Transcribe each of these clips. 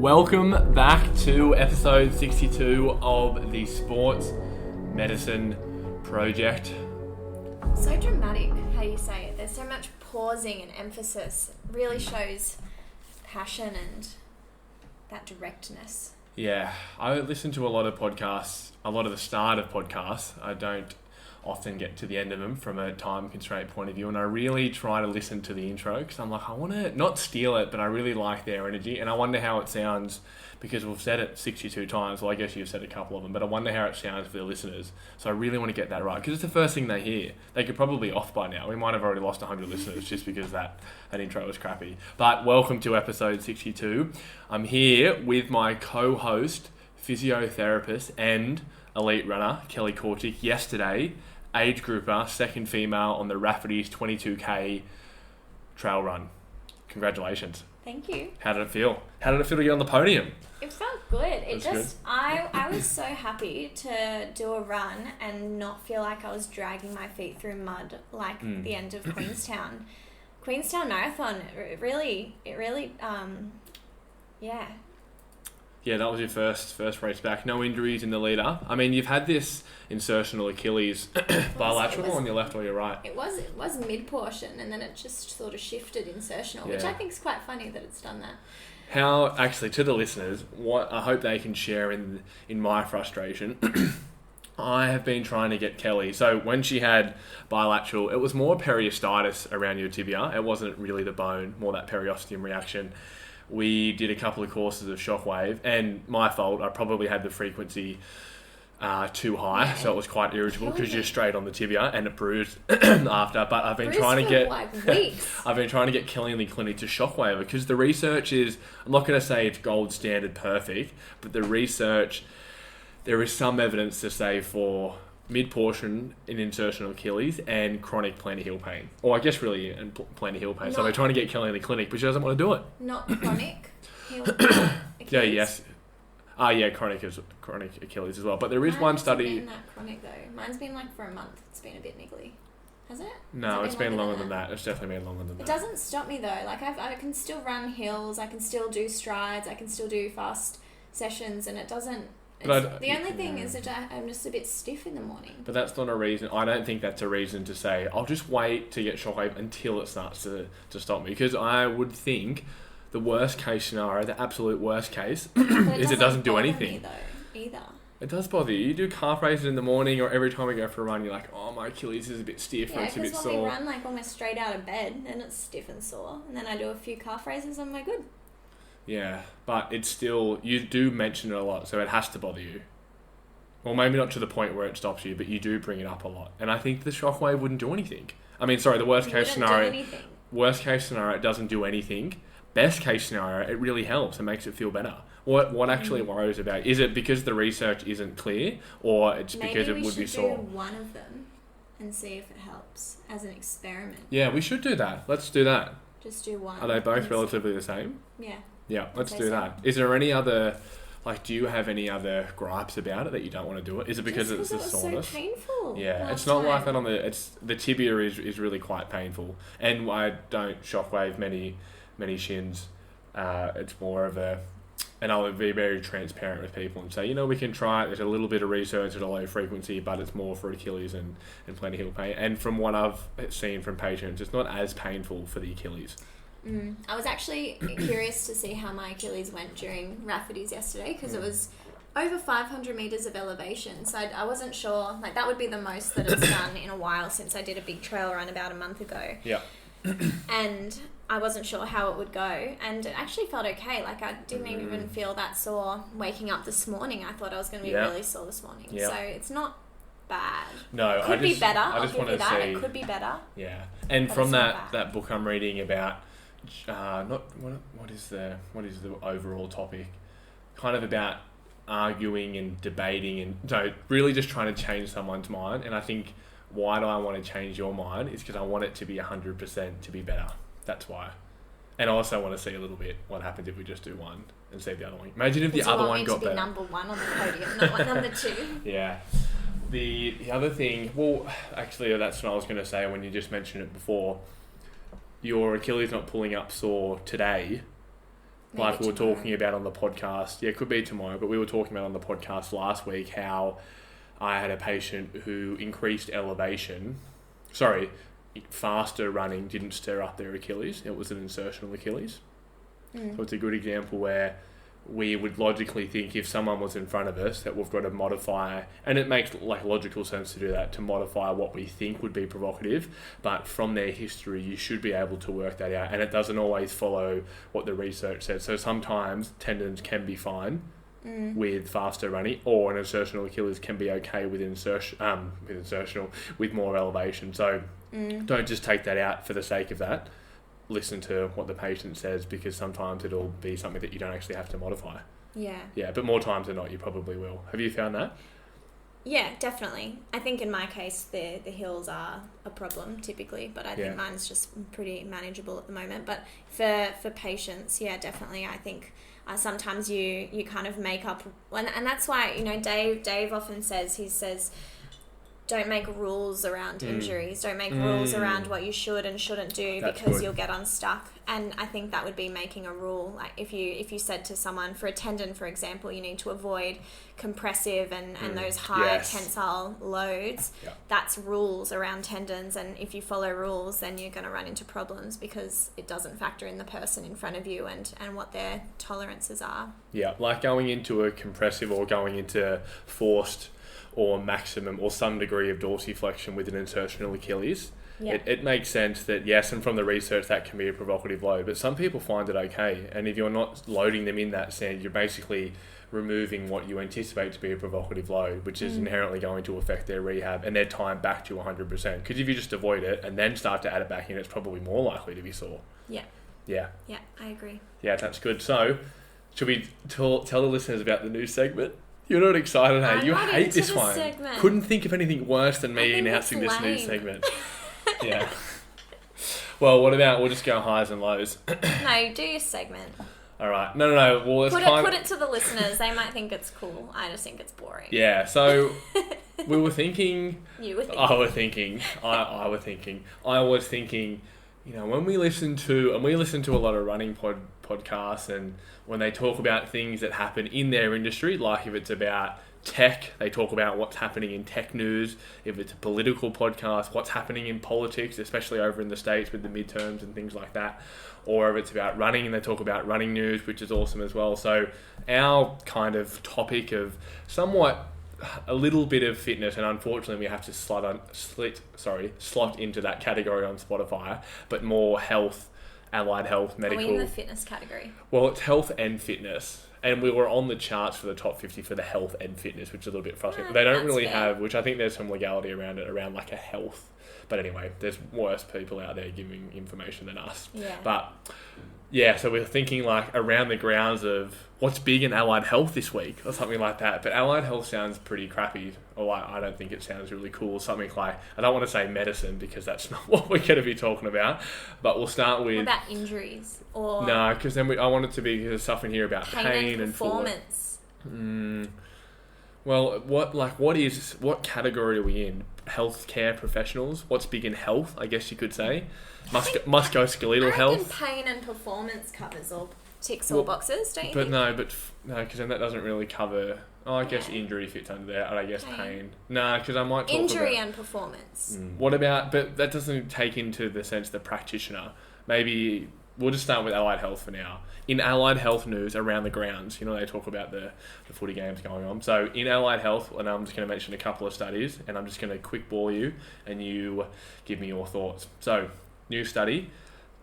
Welcome back to episode 62 of the Sports Medicine Project. So dramatic how you say it. There's so much pausing and emphasis. It really shows passion and that directness. Yeah, I listen to a lot of podcasts, a lot of the start of podcasts. I don't often get to the end of them from a time constraint point of view, and I really try to listen to the intro because I'm like, I want to not steal it, but I really like their energy, and I wonder how it sounds because we've said it 62 times. Well, I guess you've said a couple of them, but I wonder how it sounds for the listeners. So I really want to get that right because it's the first thing they hear. They could probably be off by now. We might have already lost 100 listeners just because that intro was crappy. But welcome to episode 62. I'm here with my co-host, physiotherapist and elite runner, Kelly Korchik. Yesterday, age grouper, second female on the Rafferty's 22k trail run. Congratulations. Thank you. How did it feel? How did it feel to get on the podium? It felt good. Good. I was so happy to do a run and not feel like I was dragging my feet through mud like the end of Queenstown. Queenstown Marathon, it really, yeah. Yeah, that was your first race back. No injuries in the lead up. I mean, you've had this insertional Achilles bilateral on your left or your right. It was mid-portion and then it just sort of shifted insertional, which I think is quite funny that it's done that. How, actually, to the listeners, what I hope they can share in my frustration, I have been trying to get Kelly. So when she had bilateral, it was more periostitis around your tibia. It wasn't really the bone, more that periosteum reaction. We did a couple of courses of shockwave, and my fault, I probably had the frequency too high, so it was quite irritable because you're straight on the tibia and it bruised after. But I've been trying to get I've been trying to get Kelly in the clinic to shockwave because the research is, I'm not going to say it's gold standard perfect, but the research, there is some evidence to say for mid-portion in insertional Achilles and chronic plantar heel pain. Or I guess really in plantar heel pain. So we're trying to get Kelly in the clinic, but she doesn't want to do it. Not chronic heel Achilles? Yeah, yes. Yeah, chronic Achilles as well. But there is one study... Mine's been that chronic though. Mine's been like for a month. It's been a bit niggly. Has it? No, it's been longer than that. It's definitely been longer than that. It doesn't stop me though. Like I can still run hills. I can still do strides. I can still do fast sessions, and it doesn't... The only thing is that I'm just a bit stiff in the morning. But that's not a reason. I don't think that's a reason to say, I'll just wait to get shockwave until it starts to stop me. Because I would think the worst case scenario, the absolute worst case, is it doesn't do anything. Either. It does bother you. You do calf raises in the morning, or every time we go for a run, you're like, oh, my Achilles is a bit stiff, or it's a bit sore. Yeah, because when we run like almost straight out of bed, then it's stiff and sore. And then I do a few calf raises and I'm good. Yeah, but it's still, you do mention it a lot, so it has to bother you. Well, maybe not to the point where it stops you, but you do bring it up a lot. And I think the shockwave wouldn't do anything. I mean, sorry, the worst case scenario, it doesn't do anything. Best case scenario, it really helps and makes it feel better. What actually worries about? Is it because the research isn't clear, or it's because it would be sore? Maybe we should do one of them and see if it helps as an experiment. Yeah, we should do that. Let's do that. Just do one. Are they both relatively the same? Yeah. Yeah, let's do that. Is there any other, do you have any other gripes about it that you don't want to do it? Is it because it's the soreness? So painful. Yeah, it's not like that on the tibia is really quite painful, and I don't shockwave many shins. It's more of and I'll be very transparent with people and say, we can try it. There's a little bit of research at a low frequency, but it's more for Achilles and plantar heel pain. And from what I've seen from patients, it's not as painful for the Achilles. I was actually curious to see how my Achilles went during Rafferty's yesterday because it was over 500 metres of elevation. So I wasn't sure, that would be the most that it's done in a while since I did a big trail run about a month ago. Yeah. And I wasn't sure how it would go. And it actually felt okay. I didn't even feel that sore waking up this morning. I thought I was going to be really sore this morning. Yeah. So it's not bad. No, could be better. I'll give you that. It could be better. Yeah. And from that book I'm reading about, what is the overall topic? Kind of about arguing and debating and really just trying to change someone's mind. And I think why do I want to change your mind is because I want it to be 100% to be better. That's why. And I also want to see a little bit what happens if we just do one and see the other one. Imagine if the other one got better. Number one on the podium, not number two. Yeah. The other thing, well, actually, that's what I was going to say when you just mentioned it before. Your Achilles not pulling up sore today Maybe like we were tomorrow. talking about on the podcast. Yeah, it could be tomorrow, but we were talking about on the podcast last week how I had a patient who increased elevation. Sorry, faster running didn't stir up their Achilles. It was an insertional Achilles. So it's a good example where we would logically think if someone was in front of us that we've got to modify, and it makes like logical sense to do that, to modify what we think would be provocative, but from their history you should be able to work that out, and it doesn't always follow what the research says. So sometimes tendons can be fine with faster running, or an insertional Achilles can be okay with insertional with more elevation. So don't just take that out for the sake of that. Listen to what the patient says, because sometimes it'll be something that you don't actually have to modify. Yeah, but more times than not you probably will. Have you found that? Yeah, definitely. I think in my case the heels are a problem typically, but I think mine's just pretty manageable at the moment. But for patients, yeah, definitely. I think sometimes you kind of make up, and that's why, you know, Dave often says, don't make rules around injuries. Don't make rules around what you should and shouldn't do. That's because good. You'll get unstuck. And I think that would be making a rule. Like if you said to someone, for a tendon, for example, you need to avoid compressive and those high tensile loads. Yeah. That's rules around tendons. And if you follow rules, then you're going to run into problems because it doesn't factor in the person in front of you and what their tolerances are. Yeah, like going into a compressive or going into forced or maximum or some degree of dorsiflexion with an insertional Achilles. Yeah. It makes sense that, yes, and from the research that can be a provocative load, but some people find it okay. And if you're not loading them in that sense, you're basically removing what you anticipate to be a provocative load, which is inherently going to affect their rehab and their time back to 100%. Because if you just avoid it and then start to add it back in, it's probably more likely to be sore. Yeah. Yeah. Yeah, I agree. Yeah, that's good. So, should we tell the listeners about the new segment? You're not excited, hey? You hate this one. Segment. Couldn't think of anything worse than me announcing this new segment. Yeah. Well, what about we'll just go highs and lows? No, do your segment. All right. No. Well, put it to the listeners. They might think it's cool. I just think it's boring. Yeah. So we were thinking. You were thinking. I was thinking. You know, when we listen to a lot of running podcasts, and when they talk about things that happen in their industry, like if it's about tech, they talk about what's happening in tech news. If it's a political podcast, what's happening in politics, especially over in the States with the midterms and things like that. Or if it's about running, and they talk about running news, which is awesome as well. So our kind of topic of somewhat a little bit of fitness, and unfortunately we have to slot into that category on Spotify, but more health, allied health, medical. Are we in the fitness category? Well, it's health and fitness, and we were on the charts for the top 50 for the health and fitness, which is a little bit frustrating. They don't really have, which I think there's some legality around it, around like a health. But anyway, there's worse people out there giving information than us. Yeah. But yeah, so we're thinking like around the grounds of what's big in allied health this week or something like that. But allied health sounds pretty crappy, or I don't think it sounds really cool. Something like, I don't want to say medicine because that's not what we're going to be talking about. But we'll start with... What about injuries? Or no, because then I want it to be, there's stuff in here about pain and performance. Well, what category are we in? Healthcare professionals? What's big in health, I guess you could say? Musculoskeletal health? Pain and performance covers all ticks all boxes, don't you think? No, because then that doesn't really cover... Oh, I guess injury fits under there, and I guess pain. No, because I might talk injury and performance. What about... But that doesn't take into the sense the practitioner. Maybe... We'll just start with allied health for now. In allied health news around the grounds, you know, they talk about the footy games going on. So in allied health, and I'm just going to mention a couple of studies, and I'm just going to quick ball you, and you give me your thoughts. So, new study.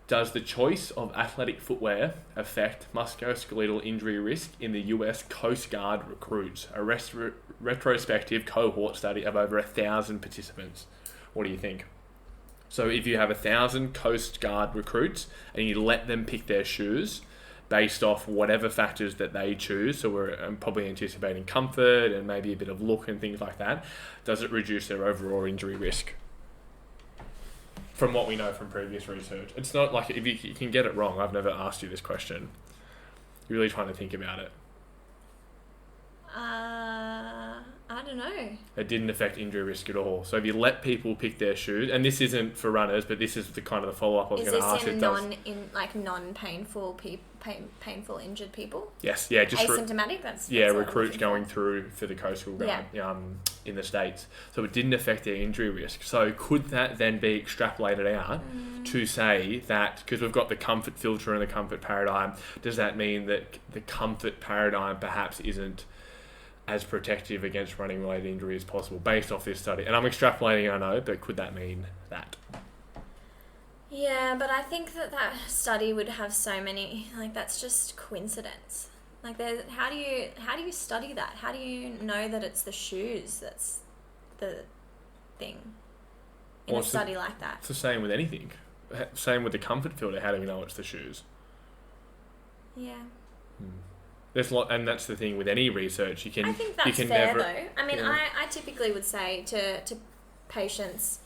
Does the choice of athletic footwear affect musculoskeletal injury risk in the US Coast Guard recruits? A retrospective cohort study of over 1,000 participants. What do you think? So if you have 1,000 Coast Guard recruits and you let them pick their shoes based off whatever factors that they choose, so we're probably anticipating comfort and maybe a bit of look and things like that, does it reduce their overall injury risk? From what we know from previous research. It's not like if you can get it wrong. I've never asked you this question. You're really trying to think about it. I don't know. It didn't affect injury risk at all. So if you let people pick their shoes, and this isn't for runners, but this is the kind of the follow-up I was going to ask. Is this non-painful painful injured people? Yes, yeah. Just asymptomatic? That's recruits going through for the coastal run in the States. So it didn't affect their injury risk. So could that then be extrapolated out to say that, because we've got the comfort filter and the comfort paradigm, does that mean that the comfort paradigm perhaps isn't as protective against running related injury as possible based off this study? And I'm extrapolating, I know, but could that mean that? Yeah, but I think that study would have so many, that's just coincidence. How do you study that? How do you know that it's the shoes that's the thing in a study like that? It's the same with anything. Same with the comfort filter. How do we know it's the shoes? Yeah. There's a lot, and that's the thing with any research. I think that's fair, though. I mean, I typically would say to patients,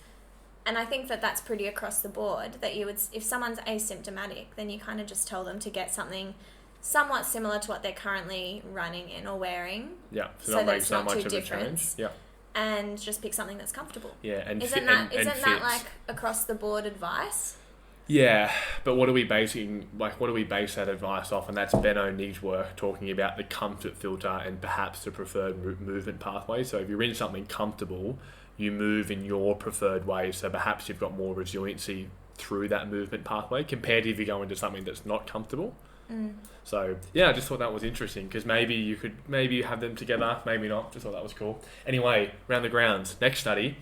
and I think that that's pretty across the board, that you would, if someone's asymptomatic, then you kind of just tell them to get something somewhat similar to what they're currently running in or wearing. Yeah, so that makes so much of a change. Yeah. And just pick something that's comfortable. Yeah, and isn't that like across the board advice? Yeah, but what are we basing that advice off? And that's Ben O'Neill's work talking about the comfort filter and perhaps the preferred movement pathway. So if you're in something comfortable, you move in your preferred way. So perhaps you've got more resiliency through that movement pathway compared to if you go into something that's not comfortable. So yeah, I just thought that was interesting because maybe you could have them together, maybe not. Just thought that was cool. Anyway, round the grounds. Next study.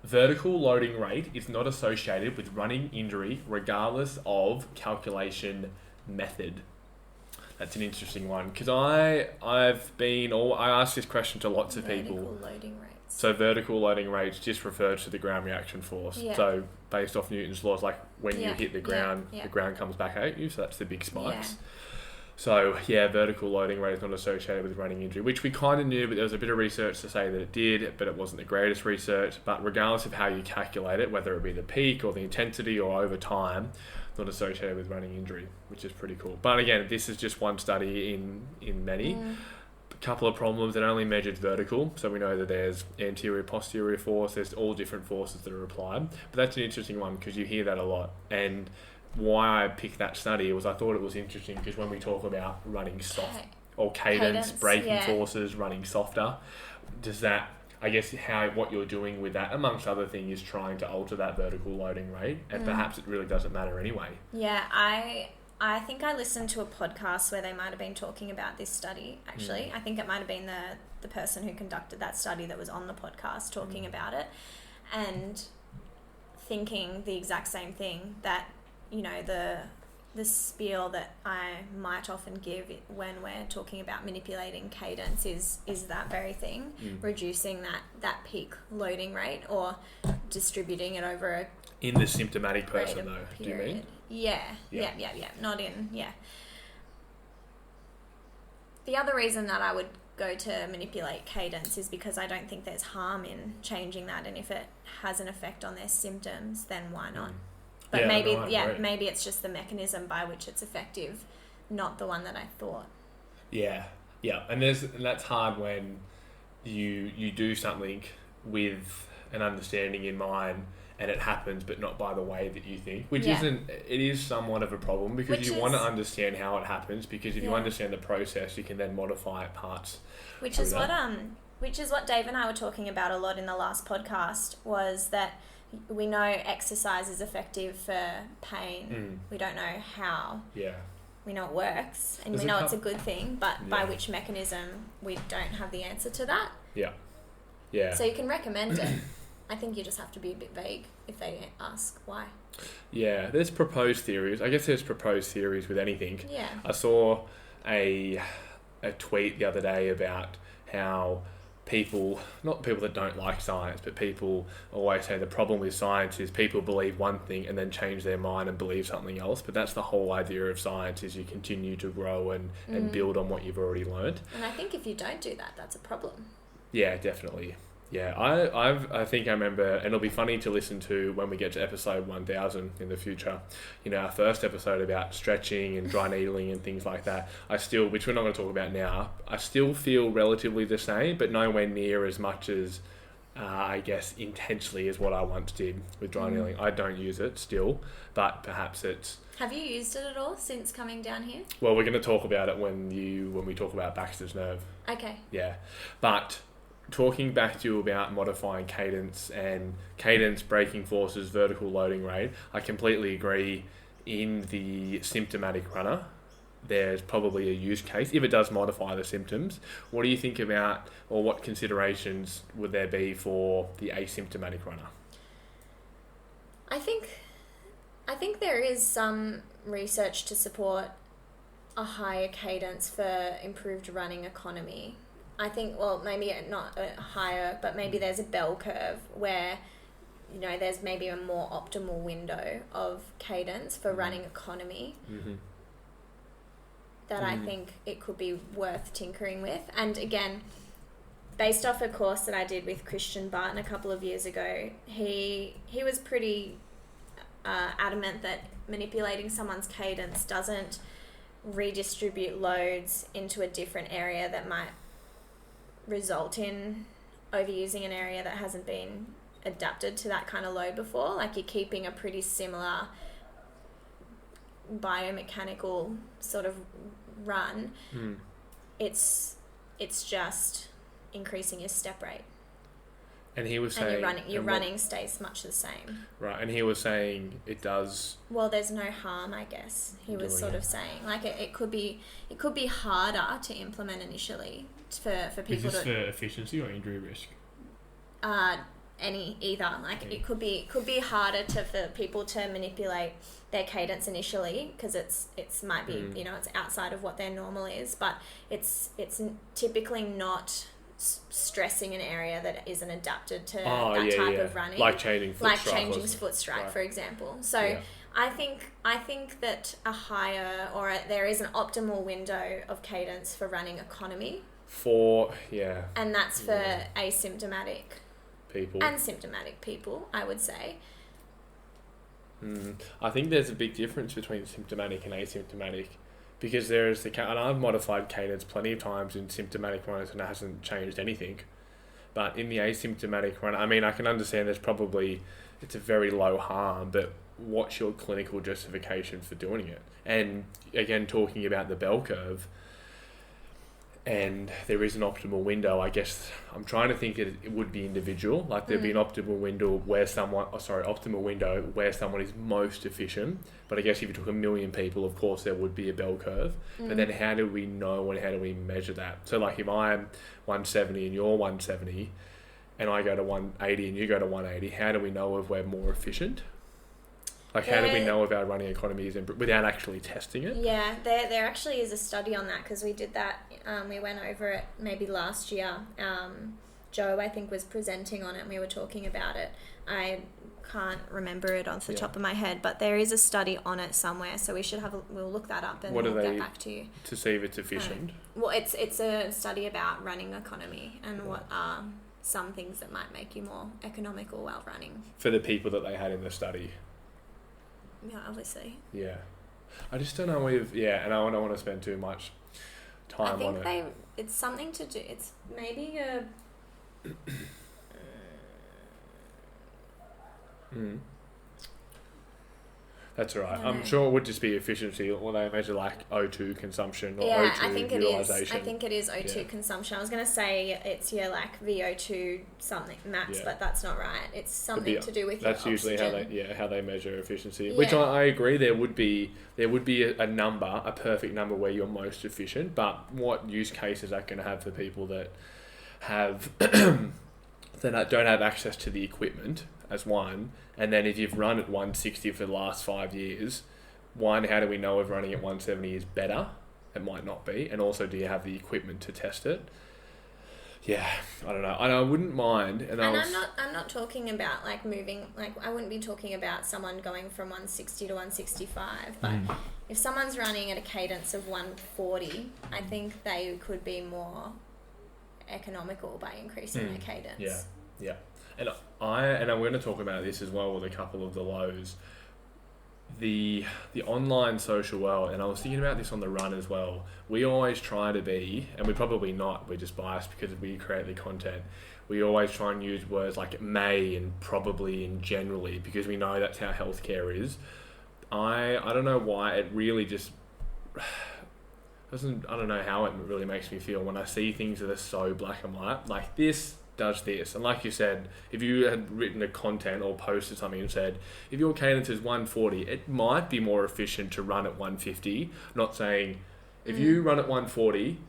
Vertical loading rate is not associated with running injury regardless of calculation method. That's an interesting one because I asked this question to lots of people. Vertical loading rates. So vertical loading rates just refers to the ground reaction force. Yeah. So based off Newton's laws, like when you hit the ground, the ground comes back at you. So that's the big spikes. Yeah. So, vertical loading rate is not associated with running injury, which we kind of knew, but there was a bit of research to say that it did, but it wasn't the greatest research. But regardless of how you calculate it, whether it be the peak or the intensity or over time, not associated with running injury, which is pretty cool. But again, this is just one study in many. A couple of problems, it only measured vertical, so we know that there's anterior, posterior force, there's all different forces that are applied. But that's an interesting one because you hear that a lot. And why I picked that study was I thought it was interesting because when we talk about running soft or cadence braking forces, running softer, does that, I guess what you're doing with that, amongst other things, is trying to alter that vertical loading rate, and perhaps it really doesn't matter anyway. Yeah, I think I listened to a podcast where they might have been talking about this study, actually. I think it might have been the person who conducted that study that was on the podcast talking about it, and thinking the exact same thing, that the spiel that I might often give when we're talking about manipulating cadence is that very thing, reducing that peak loading rate or distributing it over a in the symptomatic person though, period. Do you mean? Yeah. Not in, The other reason that I would go to manipulate cadence is because I don't think there's harm in changing that, and if it has an effect on their symptoms, then why not? But maybe it's just the mechanism by which it's effective, not the one that I thought. Yeah, and that's hard when you do something with an understanding in mind and it happens, but not by the way that you think, which it is somewhat of a problem because you want to understand how it happens, because if you understand the process, you can then modify parts. Which is what Dave and I were talking about a lot in the last podcast, was that we know exercise is effective for pain. We don't know how. Yeah. We know it works, and we know it's a good thing, but by which mechanism, we don't have the answer to that. Yeah. So you can recommend it. I think you just have to be a bit vague if they ask why. Yeah, there's proposed theories. I guess there's proposed theories with anything. Yeah. I saw a tweet the other day about how not people that don't like science, but people always say the problem with science is people believe one thing and then change their mind and believe something else. But that's the whole idea of science, is you continue to grow and build on what you've already learned. And I think if you don't do that, that's a problem. Yeah, definitely. Yeah, I think I remember, and it'll be funny to listen to when we get to episode 1000 in the future. Our first episode about stretching and dry needling and things like that. Which we're not going to talk about now, I still feel relatively the same, but nowhere near as much as, I guess, intensely as what I once did with dry needling. I don't use it still, but perhaps it's... Have you used it at all since coming down here? Well, we're going to talk about it when we talk about Baxter's nerve. Okay. Yeah, but... Talking back to you about modifying cadence and cadence, braking forces, vertical loading rate, I completely agree. In the symptomatic runner, there's probably a use case if it does modify the symptoms. What do you think about, or what considerations would there be for the asymptomatic runner? I think there is some research to support a higher cadence for improved running economy. I think, well, maybe not a higher, but maybe there's a bell curve where, there's maybe a more optimal window of cadence for running economy that I think it could be worth tinkering with. And again, based off a course that I did with Christian Barton a couple of years ago, he was pretty adamant that manipulating someone's cadence doesn't redistribute loads into a different area that might result in overusing an area that hasn't been adapted to that kind of load before. Like, you're keeping a pretty similar biomechanical sort of run. It's just increasing your step rate. And he was saying... And your running stays much the same. Right, and he was saying it does... Well, there's no harm, I guess. He was sort of saying. Like, it could be harder to implement initially for people to... Is this for efficiency or injury risk? Either. Like, it could be harder for people to manipulate their cadence initially, because it's might be, it's outside of what their normal is, but it's typically not stressing an area that isn't adapted to that type of running, like changing foot strike, for example. So I think that a higher there is an optimal window of cadence for running economy, and that's for asymptomatic people and symptomatic people, I would say. I think there's a big difference between symptomatic and asymptomatic. Because there is and I've modified cadence plenty of times in symptomatic runners and it hasn't changed anything. But in the asymptomatic run, I mean, I can understand it's a very low harm, but what's your clinical justification for doing it? And again, talking about the bell curve, and there is an optimal window, I guess I'm trying to think it would be individual. Like, there'd be an optimal window where someone is most efficient. But I guess if you took 1 million people, of course, there would be a bell curve. But then how do we know and how do we measure that? So, like, if I'm 170 and you're 170 and I go to 180 and you go to 180, how do we know if we're more efficient? Like, how do we know if our running economy is without actually testing it? Yeah, there actually is a study on that, because we did that. We went over it maybe last year. Joe, I think, was presenting on it and we were talking about it. I can't remember it off the top of my head, but there is a study on it somewhere, so we'll look that up and we'll get back to you. To see if it's efficient? Well, it's a study about running economy and what are some things that might make you more economical while running. For the people that they had in the study? Yeah, obviously. Yeah. I just don't know and I don't want to spend too much time on it. I think it's something to do, it's maybe a... That's all right. I'm sure it would just be efficiency, or they measure like O2 consumption or O2 I think utilization. I think it is O2 consumption. I was going to say it's your like VO2 something max, but that's not right. It's something to do with that's your usually oxygen. how they measure efficiency. Which I agree there would be a number, a perfect number where you're most efficient. But what use case is that going to have for people that have that don't have access to the equipment as one? And then if you've run at 160 for the last 5 years, how do we know if running at 170 is better? It might not be. And also, do you have the equipment to test it? Yeah, I don't know. I wouldn't mind. I'm not talking about like moving, like I wouldn't be talking about someone going from 160 to 165, but if someone's running at a cadence of 140, I think they could be more economical by increasing their cadence. Yeah. Yeah. And I'm going to talk about this as well with a couple of the lows. The online social world, and I was thinking about this on the run as well. We always try to be, and we're probably not, we're just biased because we create the content. We always try and use words like may and probably and generally because we know that's how healthcare is. I don't know why it really just doesn't, I don't know how it really makes me feel when I see things that are so black and white, like this does this. And like you said, if you had written a content or posted something and said, if your cadence is 140, it might be more efficient to run at 150. Not saying if you run at 140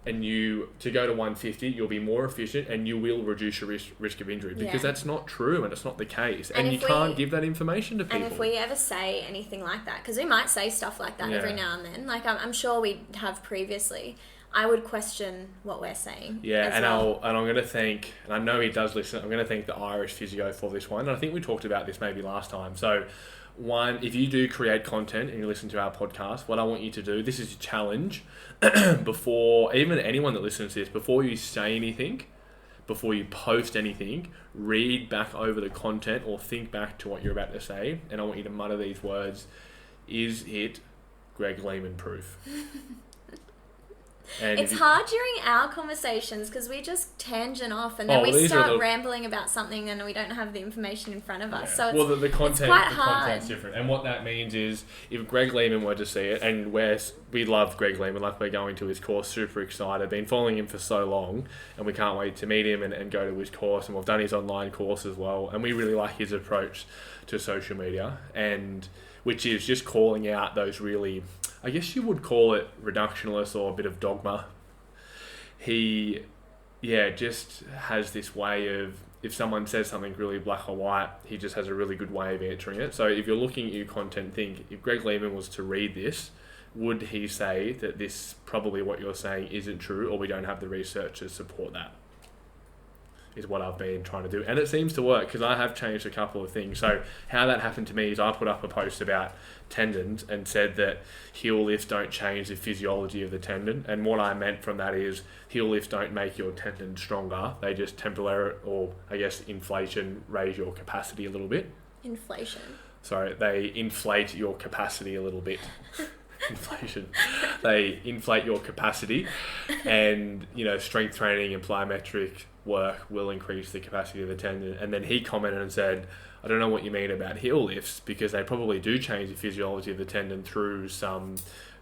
and to go to 150, you'll be more efficient and you will reduce your risk of injury, because that's not true and it's not the case. And you can't give that information to people. And if we ever say anything like that, because we might say stuff like that every now and then, like I'm sure we have previously, I would question what we're saying. Yeah, and I'm going to thank, and I know he does listen, I'm going to thank the Irish physio for this one. And I think we talked about this maybe last time. So one, if you do create content and you listen to our podcast, what I want you to do, this is a challenge, before, even anyone that listens to this, before you say anything, before you post anything, read back over the content or think back to what you're about to say. And I want you to mutter these words. Is it Greg Lehman proof? And it's hard during our conversations because we just tangent off and then we start rambling about something and we don't have the information in front of us. So it's, the content, it's quite hard. Content's different. And what that means is if Greg Lehman were to see it, and we love Greg Lehman, like we're going to his course, super excited, been following him for so long, and we can't wait to meet him and go to his course, and we've done his online course as well, and we really like his approach to social media, and which is just calling out those really, I guess you would call it reductionist or a bit of dogma. He, just has this way of, if someone says something really black or white, he just has a really good way of answering it. So if you're looking at your content, think, if Greg Lehman was to read this, would he say that this, probably what you're saying isn't true, or we don't have the research to support that? Is what I've been trying to do. And it seems to work because I have changed a couple of things. So how that happened to me is I put up a post about tendons and said that heel lifts don't change the physiology of the tendon. And what I meant from that is heel lifts don't make your tendon stronger. They just inflation, raise your capacity a little bit. Inflation. Sorry, they inflate your capacity a little bit. Inflation. They inflate your capacity, and strength training and plyometric work will increase the capacity of the tendon. And then he commented and said, I don't know what you mean about heel lifts, because they probably do change the physiology of the tendon through some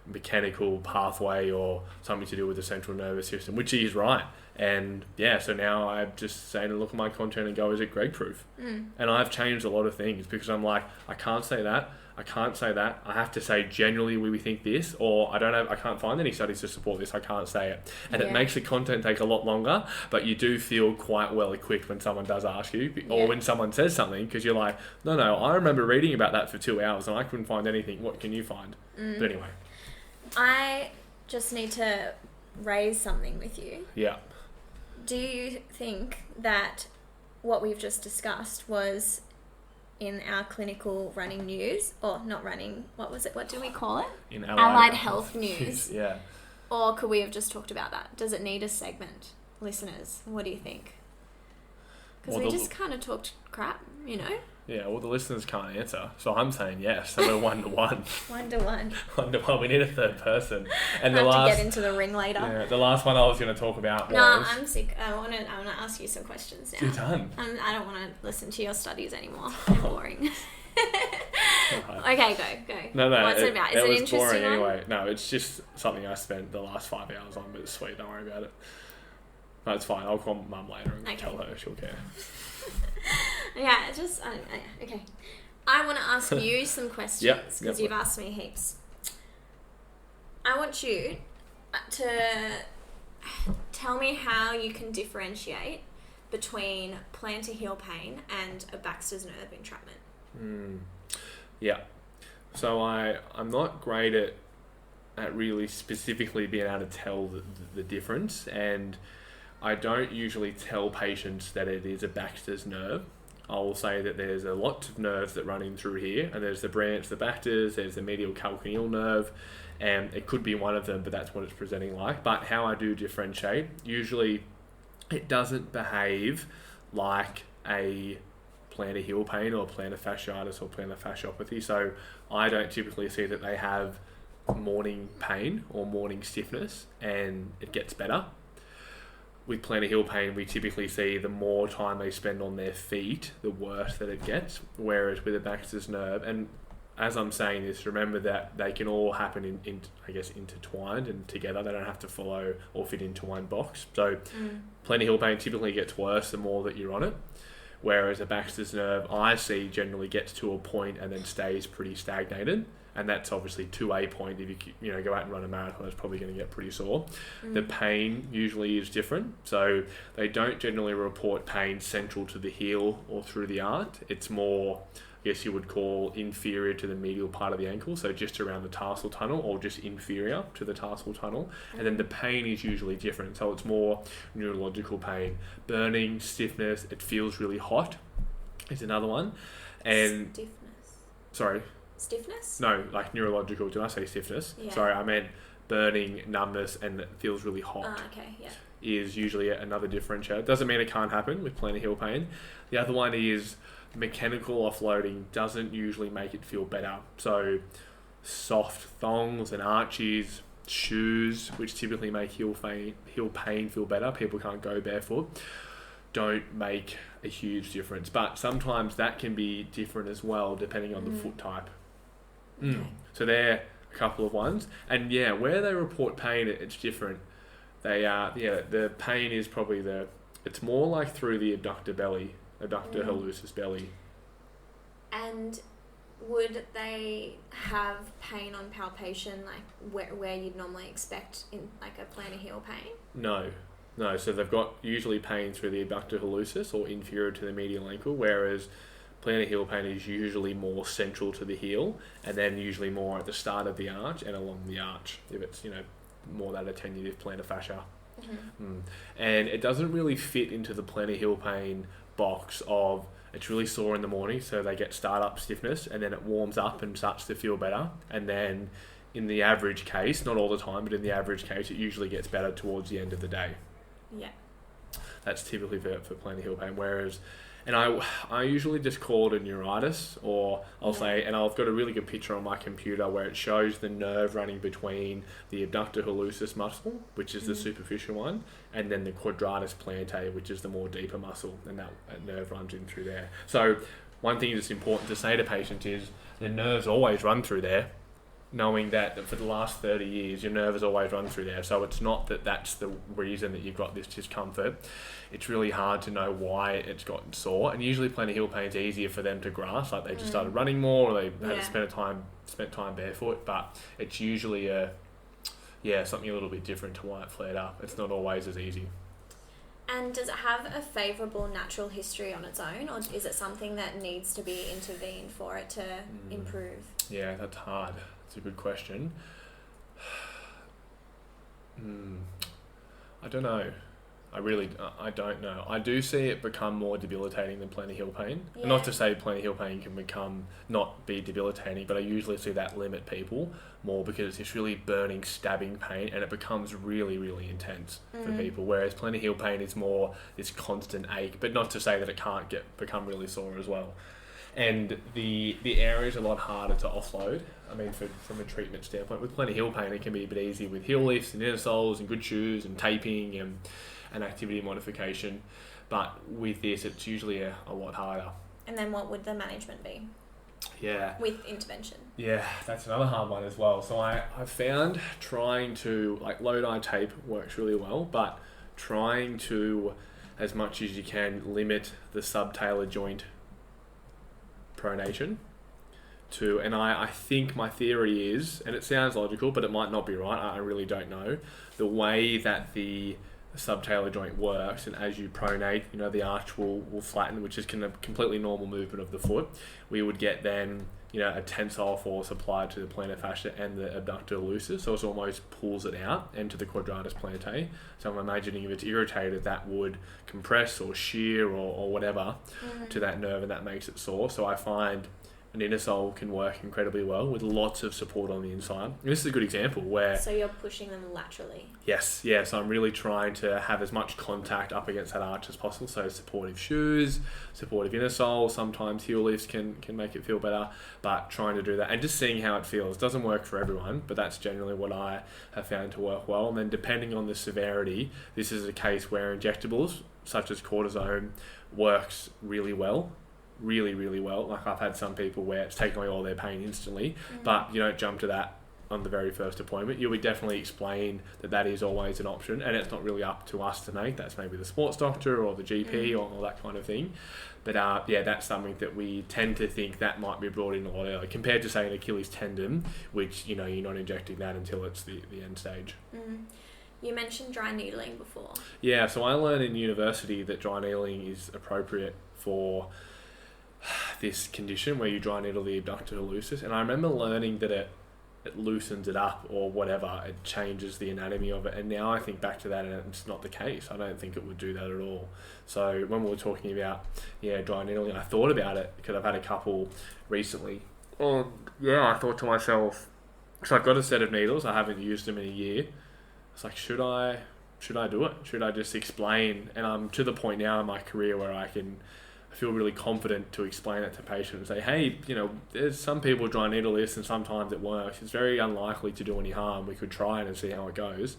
mechanical pathway or something to do with the central nervous system, which he is right. And so now I'm just saying to look at my content and go, is it Greg proof? And I've changed a lot of things because I'm like, I can't say that. I can't say that. I have to say generally we think this, or I can't find any studies to support this. I can't say it. And it makes the content take a lot longer, but you do feel quite well equipped when someone does ask you, or when someone says something, because you're like, no, I remember reading about that for 2 hours and I couldn't find anything. What can you find? But anyway. I just need to raise something with you. Yeah. Do you think that what we've just discussed was in our clinical running news, or not running, what was it? What do we call it? In Allied health news. Yeah. Or could we have just talked about that? Does it need a segment? Listeners, what do you think? Because we just kind of talked crap, Yeah, well, the listeners can't answer, so I'm saying yes. So we're 1-1. 1-1. 1-1. We need a third person. And I have to get into the ring later. Yeah, the last one I was going to talk about was... No, I'm sick. I want to ask you some questions now. You're done. I don't want to listen to your studies anymore. They're boring. Okay, go. No. What's it about? Is it interesting? Boring anyway. No, it's just something I spent the last 5 hours on, but it's sweet. Don't worry about it. No, it's fine. I'll call Mum later and tell her. She'll care. Okay. I want to ask you some questions because you've asked me heaps. I want you to tell me how you can differentiate between plantar heel pain and a Baxter's nerve entrapment. Yeah. So I'm not great at really specifically being able to tell the difference, and I don't usually tell patients that it is a Baxter's nerve. I will say that there's a lot of nerves that run in through here, and there's the branch, the Baxters, there's the medial calcaneal nerve, and it could be one of them, but that's what it's presenting like. But how I do differentiate, usually it doesn't behave like a plantar heel pain or plantar fasciitis or plantar fasciopathy. So I don't typically see that they have morning pain or morning stiffness and it gets better. With plantar heel pain, we typically see the more time they spend on their feet, the worse that it gets. Whereas with a Baxter's nerve, and as I'm saying this, remember that they can all happen in I guess, intertwined and together. They don't have to follow or fit into one box. So plantar heel pain typically gets worse the more that you're on it. Whereas a Baxter's nerve, I see, generally gets to a point and then stays pretty stagnated. And that's obviously to a point. If you go out and run a marathon, it's probably going to get pretty sore. The pain usually is different. So they don't generally report pain central to the heel or through the arch. It's more, I guess you would call, inferior to the medial part of the ankle. So just around the tarsal tunnel or just inferior to the tarsal tunnel. And then the pain is usually different. So it's more neurological pain. Burning, stiffness, it feels really hot is another one. And Stiffness? No, like neurological. Did I say stiffness? Yeah. Sorry, I meant burning, numbness, and it feels really hot. Okay, yeah. Is usually another differentiator. Doesn't mean it can't happen with plantar heel pain. The other one is mechanical offloading doesn't usually make it feel better. So soft thongs and archies, shoes, which typically make heel pain feel better. People can't go barefoot. Don't make a huge difference. But sometimes that can be different as well, depending on the foot type. Okay. So they're a couple of ones. And yeah, where they report pain, it's different. The pain is probably it's more like through the abductor hallucis belly. And would they have pain on palpation, like where you'd normally expect in like a plantar heel pain? No, so they've got usually pain through the abductor hallucis or inferior to the medial ankle, whereas plantar heel pain is usually more central to the heel and then usually more at the start of the arch and along the arch, if it's, more that attenuative plantar fascia. And it doesn't really fit into the plantar heel pain box of it's really sore in the morning, so they get start-up stiffness and then it warms up and starts to feel better, and then in the average case, not all the time, but in the average case, it usually gets better towards the end of the day. Yeah. That's typically for plantar heel pain. Whereas, and I usually just call it a neuritis, or I'll say, and I've got a really good picture on my computer where it shows the nerve running between the abductor hallucis muscle, which is the superficial one, and then the quadratus plantae, which is the more deeper muscle, and that nerve runs in through there. So one thing that's important to say to patients is the nerves always run through there, knowing that for the last 30 years, your nerve has always run through there. So it's not that that's the reason that you've got this discomfort. It's really hard to know why it's gotten sore. And usually plantar heel pain is easier for them to grasp. Like they just started running more, or they had spent time barefoot. But it's usually something a little bit different to why it flared up. It's not always as easy. And does it have a favourable natural history on its own, or is it something that needs to be intervened for it to improve? Yeah, that's hard. It's a good question. I don't know. I don't know. I do see it become more debilitating than plantar heel pain. Yeah. Not to say plantar heel pain can not be debilitating, but I usually see that limit people more because it's really burning, stabbing pain, and it becomes really, really intense for people. Whereas plantar heel pain is more this constant ache, but not to say that it can't become really sore as well. And the area is a lot harder to offload. I mean, from a treatment standpoint, with plantar heel pain, it can be a bit easy with heel lifts and inner soles and good shoes and taping and activity modification. But with this, it's usually a lot harder. And then what would the management be? Yeah. With intervention? Yeah, that's another hard one as well. So I found trying to, like, low-dye tape works really well, but trying to, as much as you can, limit the subtalar joint pronation to, and I think my theory is, and it sounds logical, but it might not be right, I really don't know, the way that the subtalar joint works, and as you pronate, the arch will flatten, which is a completely normal movement of the foot. We would get then, a tensile force applied to the plantar fascia and the abductor hallucis, so it almost pulls it out into the quadratus plantae. So I'm imagining if it's irritated, that would compress or shear or whatever to that nerve, and that makes it sore. So I find an inner sole can work incredibly well with lots of support on the inside. And this is a good example where... So you're pushing them laterally? Yes. So I'm really trying to have as much contact up against that arch as possible. So supportive shoes, supportive inner sole, sometimes heel lifts can make it feel better, but trying to do that and just seeing how it feels. It doesn't work for everyone, but that's generally what I have found to work well. And then depending on the severity, this is a case where injectables such as cortisone works really well. Really well. Like I've had some people where it's taken away all their pain instantly, but you don't jump to that on the very first appointment. You would definitely explain that is always an option, and it's not really up to us to make. That's maybe the sports doctor or the GP or that kind of thing. But that's something that we tend to think that might be brought in a lot earlier compared to, say, an Achilles tendon, which you're not injecting that until it's the end stage. You mentioned dry needling before. Yeah, so I learned in university that dry needling is appropriate for this condition where you dry needle the abductor hallucis, and I remember learning that it loosens it up or whatever, it changes the anatomy of it, and now I think back to that and it's not the case. I don't think it would do that at all. So when we were talking about dry needling, I thought about it because I've had a couple recently. I thought to myself, so I've got a set of needles, I haven't used them in a year. It's like, should I do it? Should I just explain? And I'm to the point now in my career where I feel really confident to explain it to patients and say, hey, there's some people dry needle this and sometimes it works. It's very unlikely to do any harm. We could try it and see how it goes.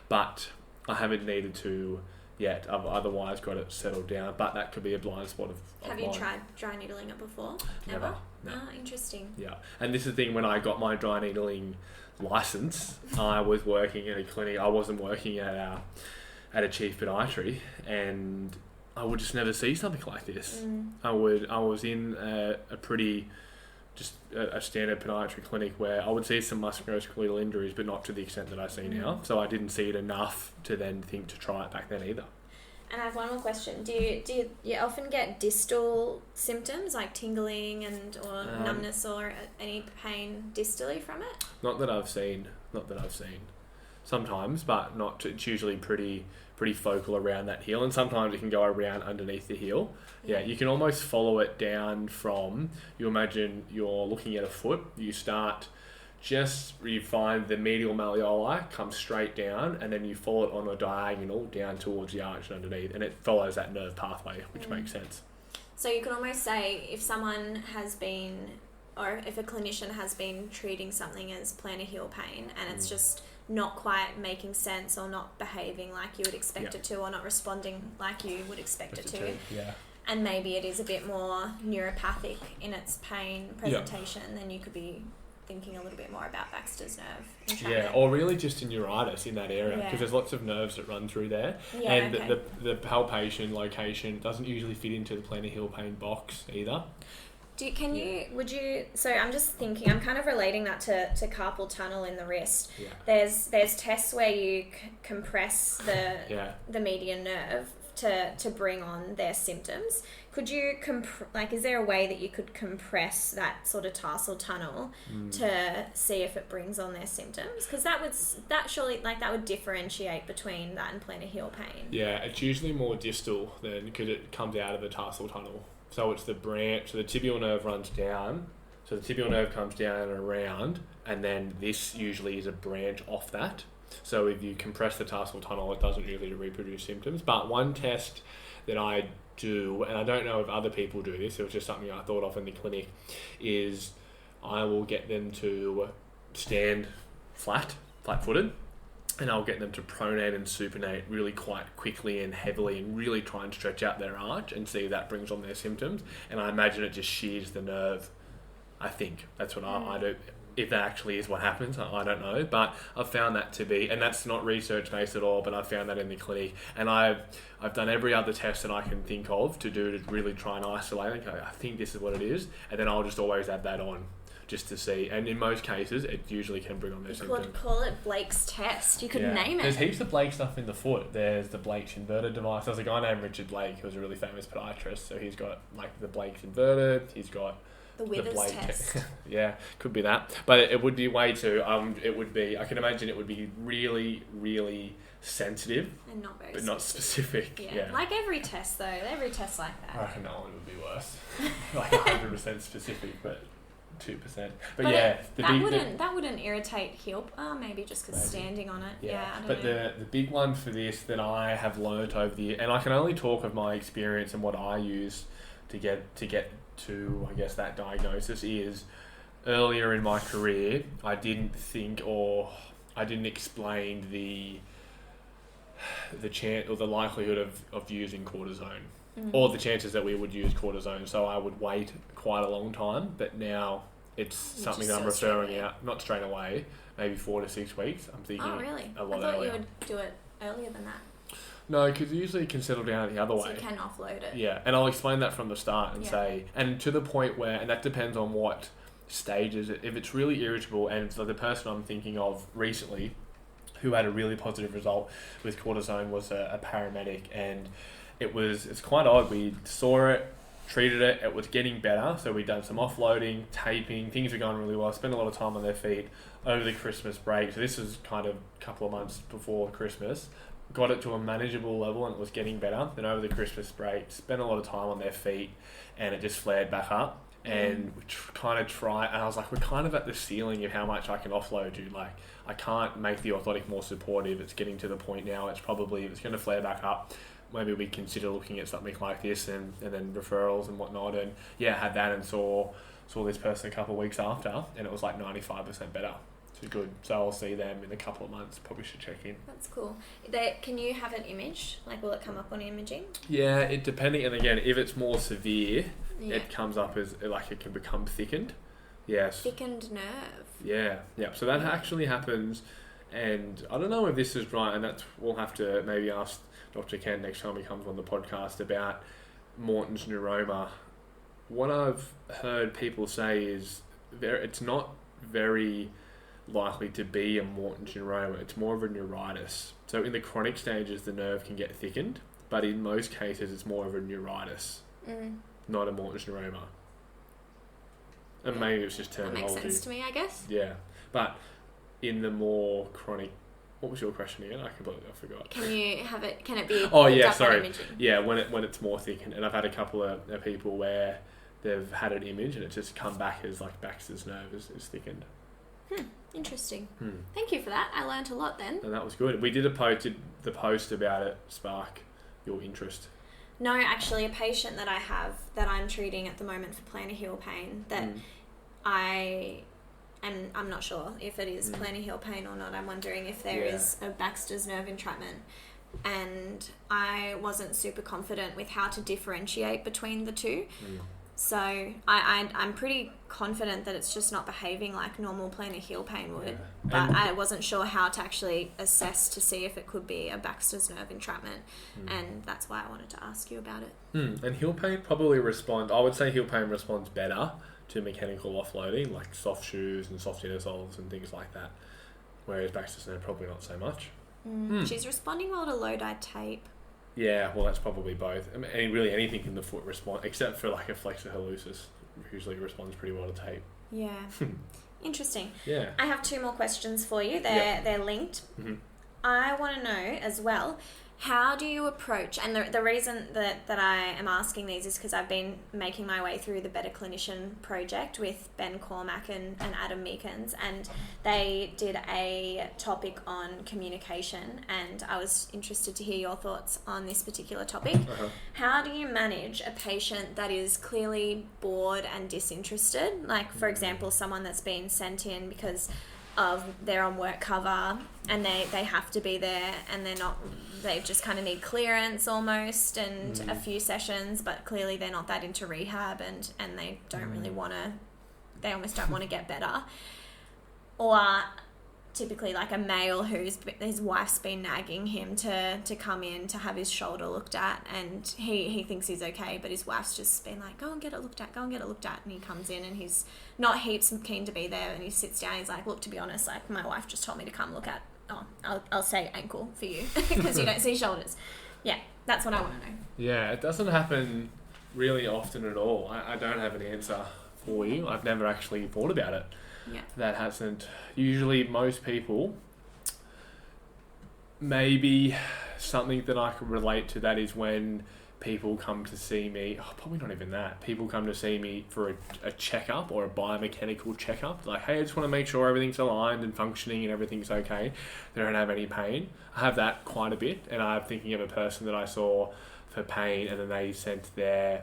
But I haven't needed to yet. I've otherwise got it settled down. But that could be a blind spot of Have you tried dry needling it before? Never. No. Interesting. Yeah. And this is the thing, when I got my dry needling license, I was working in a clinic. I wasn't working at a chief podiatry, and I would just never see something like this. I was in a pretty, just a standard podiatry clinic where I would see some musculoskeletal injuries, but not to the extent that I see now. So I didn't see it enough to then think to try it back then either. And I have one more question. Do you often get distal symptoms like tingling or numbness or any pain distally from it? Not that I've seen. Sometimes, but not. It's usually pretty focal around that heel, and sometimes it can go around underneath the heel. Yeah, you can almost follow it down from, you imagine you're looking at a foot, you find the medial malleoli come straight down, and then you follow it on a diagonal down towards the arch underneath, and it follows that nerve pathway, which makes sense. So you can almost say if someone has been, or if a clinician has been treating something as plantar heel pain and it's just not quite making sense or not behaving like you would expect it to, or not responding like you would expect it to. And maybe it is a bit more neuropathic in its pain presentation, then you could be thinking a little bit more about Baxter's nerve. Or really just in neuritis in that area, because there's lots of nerves that run through there, and the palpation location doesn't usually fit into the plantar heel pain box either. So I'm just thinking, I'm kind of relating that to carpal tunnel in the wrist. There's tests where you compress the median nerve to bring on their symptoms. Could you is there a way that you could compress that sort of tarsal tunnel to see if it brings on their symptoms? Because that would differentiate between that and plantar heel pain. Yeah, it's usually more distal then, because it comes out of the tarsal tunnel. So it's the branch, so the tibial nerve runs down, so the tibial nerve comes down and around, and then this usually is a branch off that. So if you compress the tarsal tunnel, it doesn't usually reproduce symptoms. But one test that I do, and I don't know if other people do this, it was just something I thought of in the clinic, is I will get them to stand flat-footed, and I'll get them to pronate and supinate really quite quickly and heavily and really try and stretch out their arch and see if that brings on their symptoms. And I imagine it just shears the nerve. I think that's what I do. If that actually is what happens, I don't know. But I've found that to be, and that's not research-based at all, but I've found that in the clinic. And I've done every other test that I can think of to do to really try and isolate it. I think this is what it is. And then I'll just always add that on, just to see. And in most cases, it usually can bring on their symptoms. You could call it Blake's test. You could name it. There's heaps of Blake stuff in the foot. There's the Blake's inverted device. There's a guy named Richard Blake who was a really famous podiatrist. So he's got the Blake's inverted. He's got the Withers test. Yeah, could be that. But it would be way too... I can imagine it would be really, really sensitive And not very but not specific. Yeah. Like every test though. Every test like that. I reckon that one would be worse. Like 100% specific, but 2%. But yeah, that wouldn't irritate heel. Maybe just because standing on it. Yeah. I don't know. The big one for this that I have learnt over the year, and I can only talk of my experience and what I use to get to I guess that diagnosis, is earlier in my career I didn't think, or I didn't explain the chance or the likelihood of using cortisone, or the chances that we would use cortisone. So I would wait quite a long time, but now it's something that I'm referring out, not straight away, maybe 4 to 6 weeks. I'm thinking oh really? a lot I thought earlier. you would do it earlier than that. No, because usually you can settle down the other way. So you can offload it. Yeah, and I'll explain that from the start and say, and to the point where, and that depends on what stages. If it's really irritable, and so the person I'm thinking of recently who had a really positive result with cortisone was a paramedic, and it's quite odd. We saw it, treated it, it was getting better, so we'd done some offloading, taping, things were going really well. I spent a lot of time on their feet over the Christmas break, so this was kind of a couple of months before Christmas. Got it to a manageable level and it was getting better. Then over the Christmas break, spent a lot of time on their feet and it just flared back up. And we kind of tried, and I was like, we're kind of at the ceiling of how much I can offload you. Like, I can't make the orthotic more supportive. It's getting to the point now, it's going to flare back up. Maybe we consider looking at something like this and then referrals and whatnot. And yeah, had that and saw this person a couple of weeks after, and it was like 95% better. So good. So I'll see them in a couple of months. Probably should check in. That's cool. Can you have an image? Like, will it come up on imaging? Yeah, it depending. And again, if it's more severe, it comes up as like it can become thickened. Yes. Thickened nerve. Yeah. So that actually happens, and I don't know if this is right, and we'll have to maybe ask Dr. Ken next time he comes on the podcast about Morton's neuroma. What I've heard people say is it's not very likely to be a Morton's neuroma. It's more of a neuritis. So in the chronic stages, the nerve can get thickened, but in most cases, it's more of a neuritis, not a Morton's neuroma. And maybe it's just terminology. That makes sense to me, I guess. Yeah, but in the more chronic, what was your question again? I forgot. Can it be? Oh yeah, sorry. Yeah, when it's more thickened, and I've had a couple of people where they've had an image and it's just come back as like Baxter's nerve is thickened. Interesting. Thank you for that. I learnt a lot then. And that was good. We did the post about it spark your interest? No, actually, a patient that I have that I'm treating at the moment for plantar heel pain that I'm not sure if it is plantar heel pain or not. I'm wondering if there is a Baxter's nerve entrapment, and I wasn't super confident with how to differentiate between the two. So I'm pretty confident that it's just not behaving like normal plantar heel pain would, but I wasn't sure how to actually assess to see if it could be a Baxter's nerve entrapment, and that's why I wanted to ask you about it. And heel pain probably I would say heel pain responds better to mechanical offloading, like soft shoes and soft insoles and things like that, whereas Baxter's nerve probably not so much. She's responding well to low-dye tape. Yeah, well, that's probably both. I mean, really anything in the foot respond, except for like a flexor hallucis, usually responds pretty well to tape. Yeah. Interesting. Yeah. I have 2 more questions for you. They're linked. I want to know as well, how do you approach, and the reason that I am asking these is because I've been making my way through the Better Clinician project with Ben Cormack and Adam Meekins, and they did a topic on communication, and I was interested to hear your thoughts on this particular topic. How do you manage a patient that is clearly bored and disinterested? Like, for example, someone that's been sent in because of they're on work cover and they have to be there, and they just kind of need clearance almost and a few sessions, but clearly they're not that into rehab and they don't really they almost don't want to get better. Or typically like a male his wife's been nagging him to come in to have his shoulder looked at, and he thinks he's okay, but his wife's just been like, go and get it looked at, and he comes in and he's not heaps keen to be there, and he sits down, he's like, look, to be honest, like my wife just told me to come look at, I'll say ankle for you because you don't see shoulders. Yeah, that's what I want to know. Yeah, it doesn't happen really often at all. I don't have an answer for you. I've never actually thought about it. Yeah. That hasn't. Usually most people, maybe something that I could relate to that is when people come to see me, probably not even that, people come to see me for a checkup or a biomechanical checkup, like, hey, I just want to make sure everything's aligned and functioning and everything's okay, they don't have any pain. I have that quite a bit, and I'm thinking of a person that I saw for pain, and then they sent their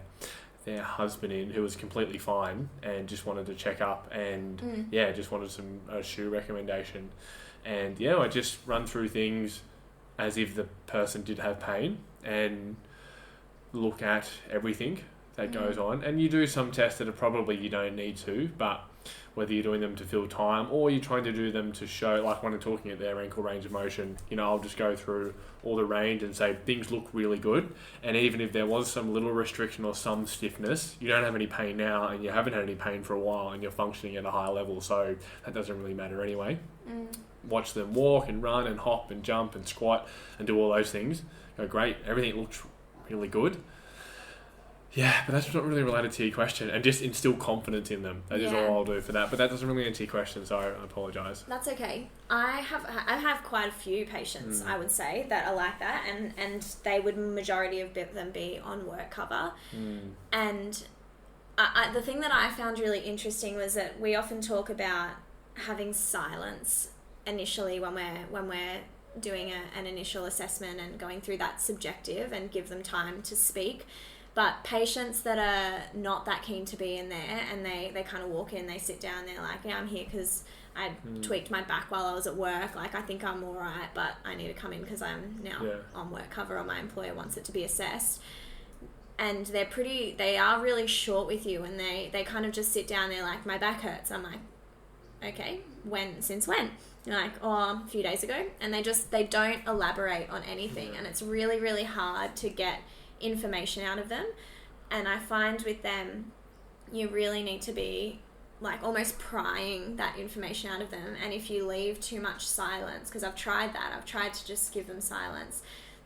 husband in who was completely fine and just wanted to check up and just wanted a shoe recommendation. And I just run through things as if the person did have pain and look at everything that goes on. And you do some tests that are probably you don't need to, but whether you're doing them to fill time or you're trying to do them to show, like when I'm talking at their ankle range of motion, I'll just go through all the range and say things look really good. And even if there was some little restriction or some stiffness, you don't have any pain now and you haven't had any pain for a while and you're functioning at a high level, so that doesn't really matter anyway. Watch them walk and run and hop and jump and squat and do all those things. Go, great, everything looks really good. Yeah, but that's not really related to your question. And just instill confidence in them. That is all I'll do for that. But that doesn't really answer your question, so I apologise. That's okay. I have quite a few patients, I would say, that are like that, and they would majority of them be on work cover. And the thing that I found really interesting was that we often talk about having silence initially when we're doing an initial assessment and going through that subjective and give them time to speak. But patients that are not that keen to be in there and they kind of walk in, they sit down, they're like, I'm here because I tweaked my back while I was at work. Like, I think I'm all right, but I need to come in because I'm now on work cover or my employer wants it to be assessed. And they are really short with you, and they kind of just sit down, they're like, my back hurts. I'm like, okay, since when? You're like, a few days ago. And they don't elaborate on anything. And it's really, really hard to get information out of them. And I find with them, you really need to be like almost prying that information out of them. And if you leave too much silence, because I've tried to just give them silence,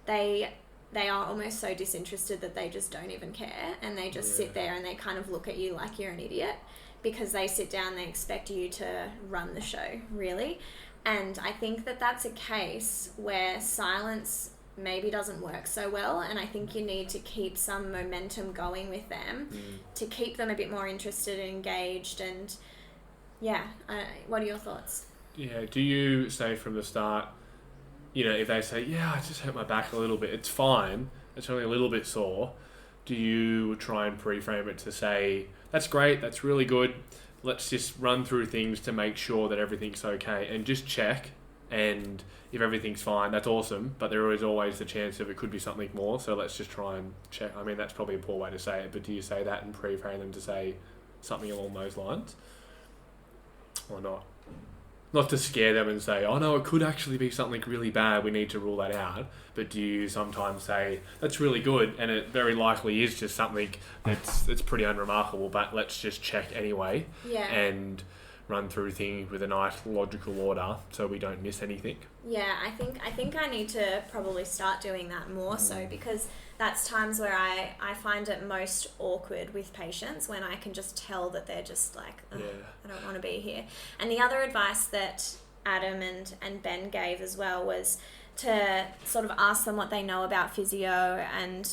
they are almost so disinterested that they just don't even care, and they just sit there and they kind of look at you like you're an idiot, because they sit down, they expect you to run the show, really. And I think that that's a case where silence maybe doesn't work so well, and I think you need to keep some momentum going with them to keep them a bit more interested and engaged. And what are your thoughts? Do you say from the start, if they say, I just hurt my back a little bit, it's fine, it's only a little bit sore, do you try and pre-frame it to say, that's great, that's really good, let's just run through things to make sure that everything's okay and just check, and if everything's fine, that's awesome, but there is always the chance of it could be something more, so let's just try and check. I mean, that's probably a poor way to say it, but do you say that and pre-frame them to say something along those lines? Or not? Not to scare them and say, oh no, it could actually be something really bad, we need to rule that out. But do you sometimes say, that's really good, and it very likely is just something that's pretty unremarkable, but let's just check anyway. And run through things with a nice logical order so we don't miss anything. I think I need to probably start doing that more so, because that's times where I find it most awkward with patients, when I can just tell that they're just like, I don't want to be here. And the other advice that Adam and Ben gave as well was to sort of ask them what they know about physio, and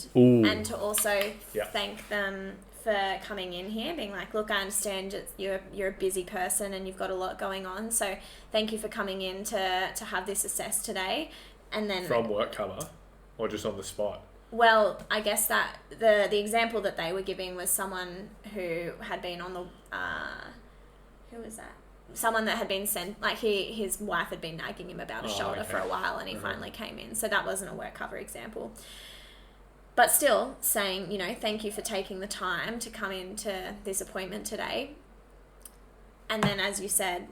to also thank them for coming in here, being like, look, I understand you're a busy person and you've got a lot going on, so thank you for coming in to have this assessed today. And then from work cover or just on the spot? Well, I guess that the example that they were giving was someone who had been on the who was that? Someone that had been sent, like his wife had been nagging him about a shoulder for a while, and he finally came in. So that wasn't a work cover example. But still saying, thank you for taking the time to come into this appointment today. And then, as you said,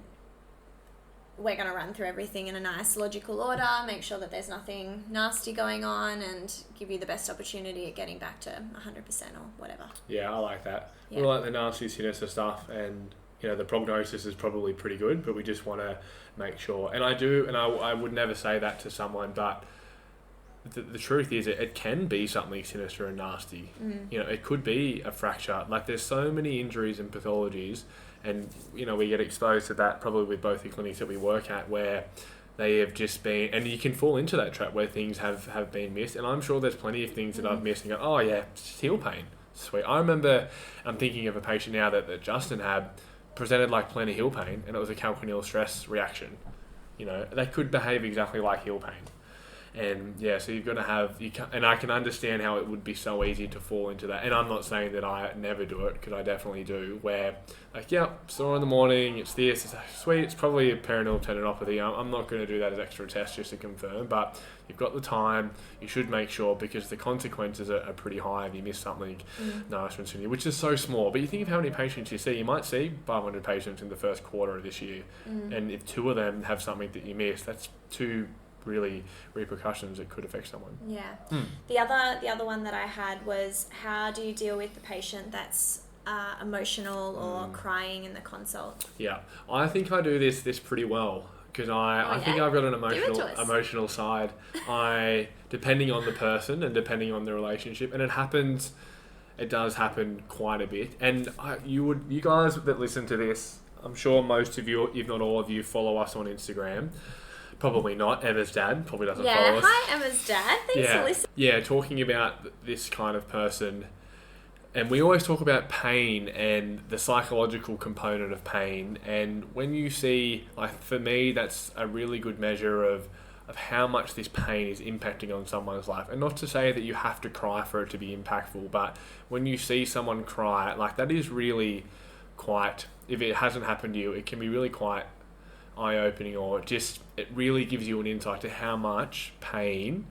we're going to run through everything in a nice logical order, make sure that there's nothing nasty going on, and give you the best opportunity at getting back to 100% or whatever. Yeah, I like that. Yeah. We like the nasty, sinister stuff, and the prognosis is probably pretty good, but we just want to make sure. And I would never say that to someone, but the truth is it can be something sinister and nasty. It could be a fracture. Like, there's so many injuries and pathologies, and we get exposed to that probably with both the clinics that we work at, where they have just been, and you can fall into that trap where things have been missed. And I'm sure there's plenty of things that I've missed and go, oh yeah, it's just heel pain. Sweet. I remember, I'm thinking of a patient now that Justin had presented like plantar heel pain, and it was a calcaneal stress reaction. You know, they could behave exactly like heel pain. And yeah, so you've got to have, and I can understand how it would be so easy to fall into that. And I'm not saying that I never do it, because I definitely do, where like, yeah, sore in the morning, it's this, it's like, sweet, it's probably a perineal tendinopathy. I'm not going to do that as extra test just to confirm, but you've got the time, you should make sure, because the consequences are pretty high if you miss something nourishment sooner, which is so small. But you think of how many patients you see. You might see 500 patients in the first quarter of this year, and if 2 of them have something that you miss, that's 2 really repercussions that could affect someone. Yeah. The other one that I had was, how do you deal with the patient that's emotional or crying in the consult? Yeah, I think I do this pretty well, because I think I've got an emotional side. Depending on the person and depending on the relationship, and it does happen quite a bit. And you guys that listen to this, I'm sure most of you, if not all of you, follow us on Instagram. Probably not. Emma's dad probably doesn't follow us. Hi Emma's dad. Thanks for listening. Yeah, talking about this kind of person. And we always talk about pain and the psychological component of pain. And when you see, like for me, that's a really good measure of how much this pain is impacting on someone's life. And not to say that you have to cry for it to be impactful, but when you see someone cry, like that is really quite, if it hasn't happened to you, it can be really quite eye-opening, or just it really gives you an insight to how much pain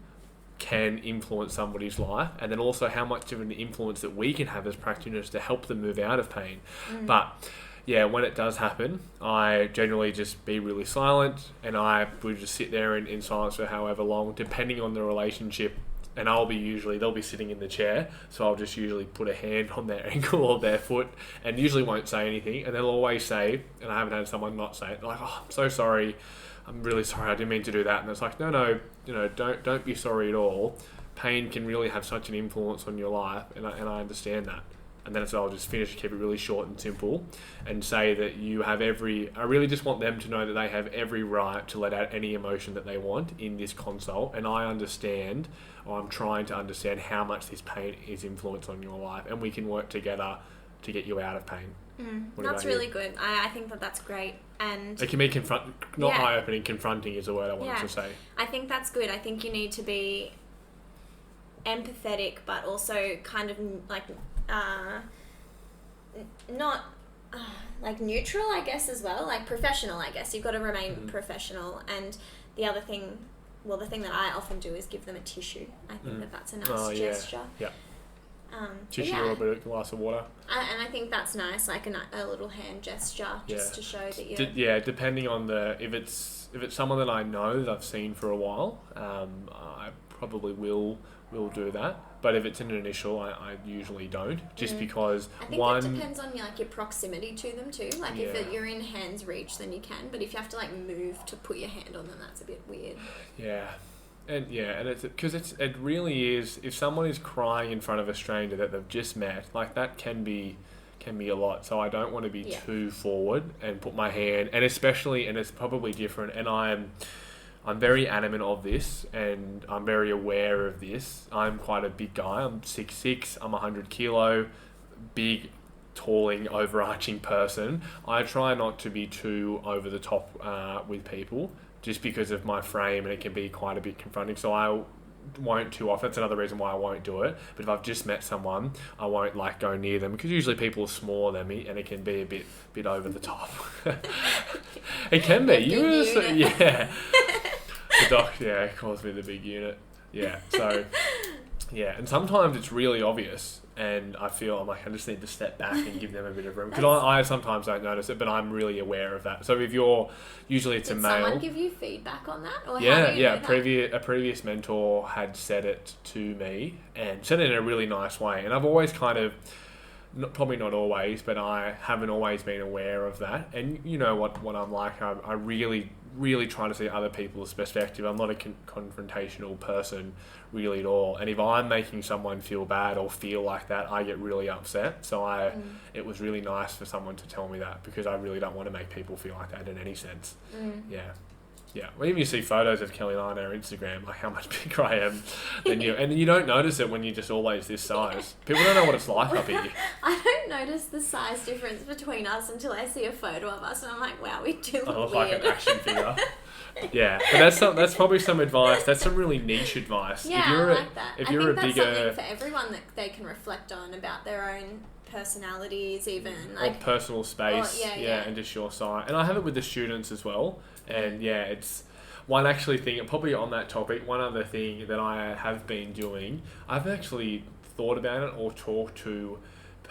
can influence somebody's life, and then also how much of an influence that we can have as practitioners to help them move out of pain. But yeah, when it does happen, I generally just be really silent, and I would just sit there in silence for however long, depending on the relationship. And they'll be sitting in the chair, so I'll just usually put a hand on their ankle or their foot, and usually won't say anything. And they'll always say, and I haven't had someone not say it, they're like, oh, I'm so sorry, I'm really sorry, I didn't mean to do that. And it's like, no, don't be sorry at all. Pain can really have such an influence on your life, and I understand that. And then I'll just finish, keep it really short and simple, and say that I really just want them to know that they have every right to let out any emotion that they want in this consult. And I'm trying to understand how much this pain is influenced on your life, and we can work together to get you out of pain. That's really good. I think that's great. And it can be eye-opening, confronting is the word I wanted to say. I think that's good. I think you need to be empathetic, but also kind of like not like neutral, I guess, as well, like professional, I guess. You've got to remain professional. And the other thing, the thing that I often do is give them a tissue. I think that's a nice gesture. Yeah. Tissue or a bit of glass of water. And I think that's nice, like a little hand gesture, just to show that you're... Depending on if it's someone that I know that I've seen for a while, I probably will do that. But if it's an initial, I usually don't, just because I think it depends on your proximity to them too. Like if you're in hand's reach, then you can. But if you have to move to put your hand on them, that's a bit weird. Yeah. And it's because it really is. If someone is crying in front of a stranger that they've just met, like that can be a lot. So I don't want to be too forward and put my hand, and especially, and it's probably different. And I'm very adamant of this, and I'm very aware of this. I'm quite a big guy. I'm 6'6". I'm 100 kilo, big, talling, overarching person. I try not to be too over the top with people, just because of my frame, and it can be quite a bit confronting. So I won't too often. That's another reason why I won't do it. But if I've just met someone, I won't go near them, because usually people are smaller than me, and it can be a bit over the top. It can be. The doc, calls me the big unit. Yeah. So and sometimes it's really obvious, and I feel I'm like, I just need to step back and give them a bit of room, because I sometimes don't notice it, but I'm really aware of that. So if usually it's a male. Did someone give you feedback on that? Or A previous mentor had said it to me, and said it in a really nice way. And I've always kind of, probably not always, but I haven't always been aware of that. And you know what I'm like. I really try to see other people's perspective. I'm not a confrontational person really at all. And if I'm making someone feel bad or feel like that, I get really upset. So it was really nice for someone to tell me that, because I really don't want to make people feel like that in any sense. Yeah. Yeah, well, even you see photos of Kelly and I on our Instagram, like how much bigger I am than you. And you don't notice it when you're just always this size. People don't know what it's like up here. I don't notice the size difference between us until I see a photo of us and I'm like, wow, we do look I look weird. like an action figure. Yeah, but that's probably some advice. That's some really niche advice. Yeah, if you're I like that. If I you're think a that's bigger, something for everyone that they can reflect on about their own personalities, even or like personal space, yeah. and just your size. And I have it with the students as well. And yeah, it's one actually thing, probably on that topic, one other thing that I have been doing, I've actually thought about it or talked to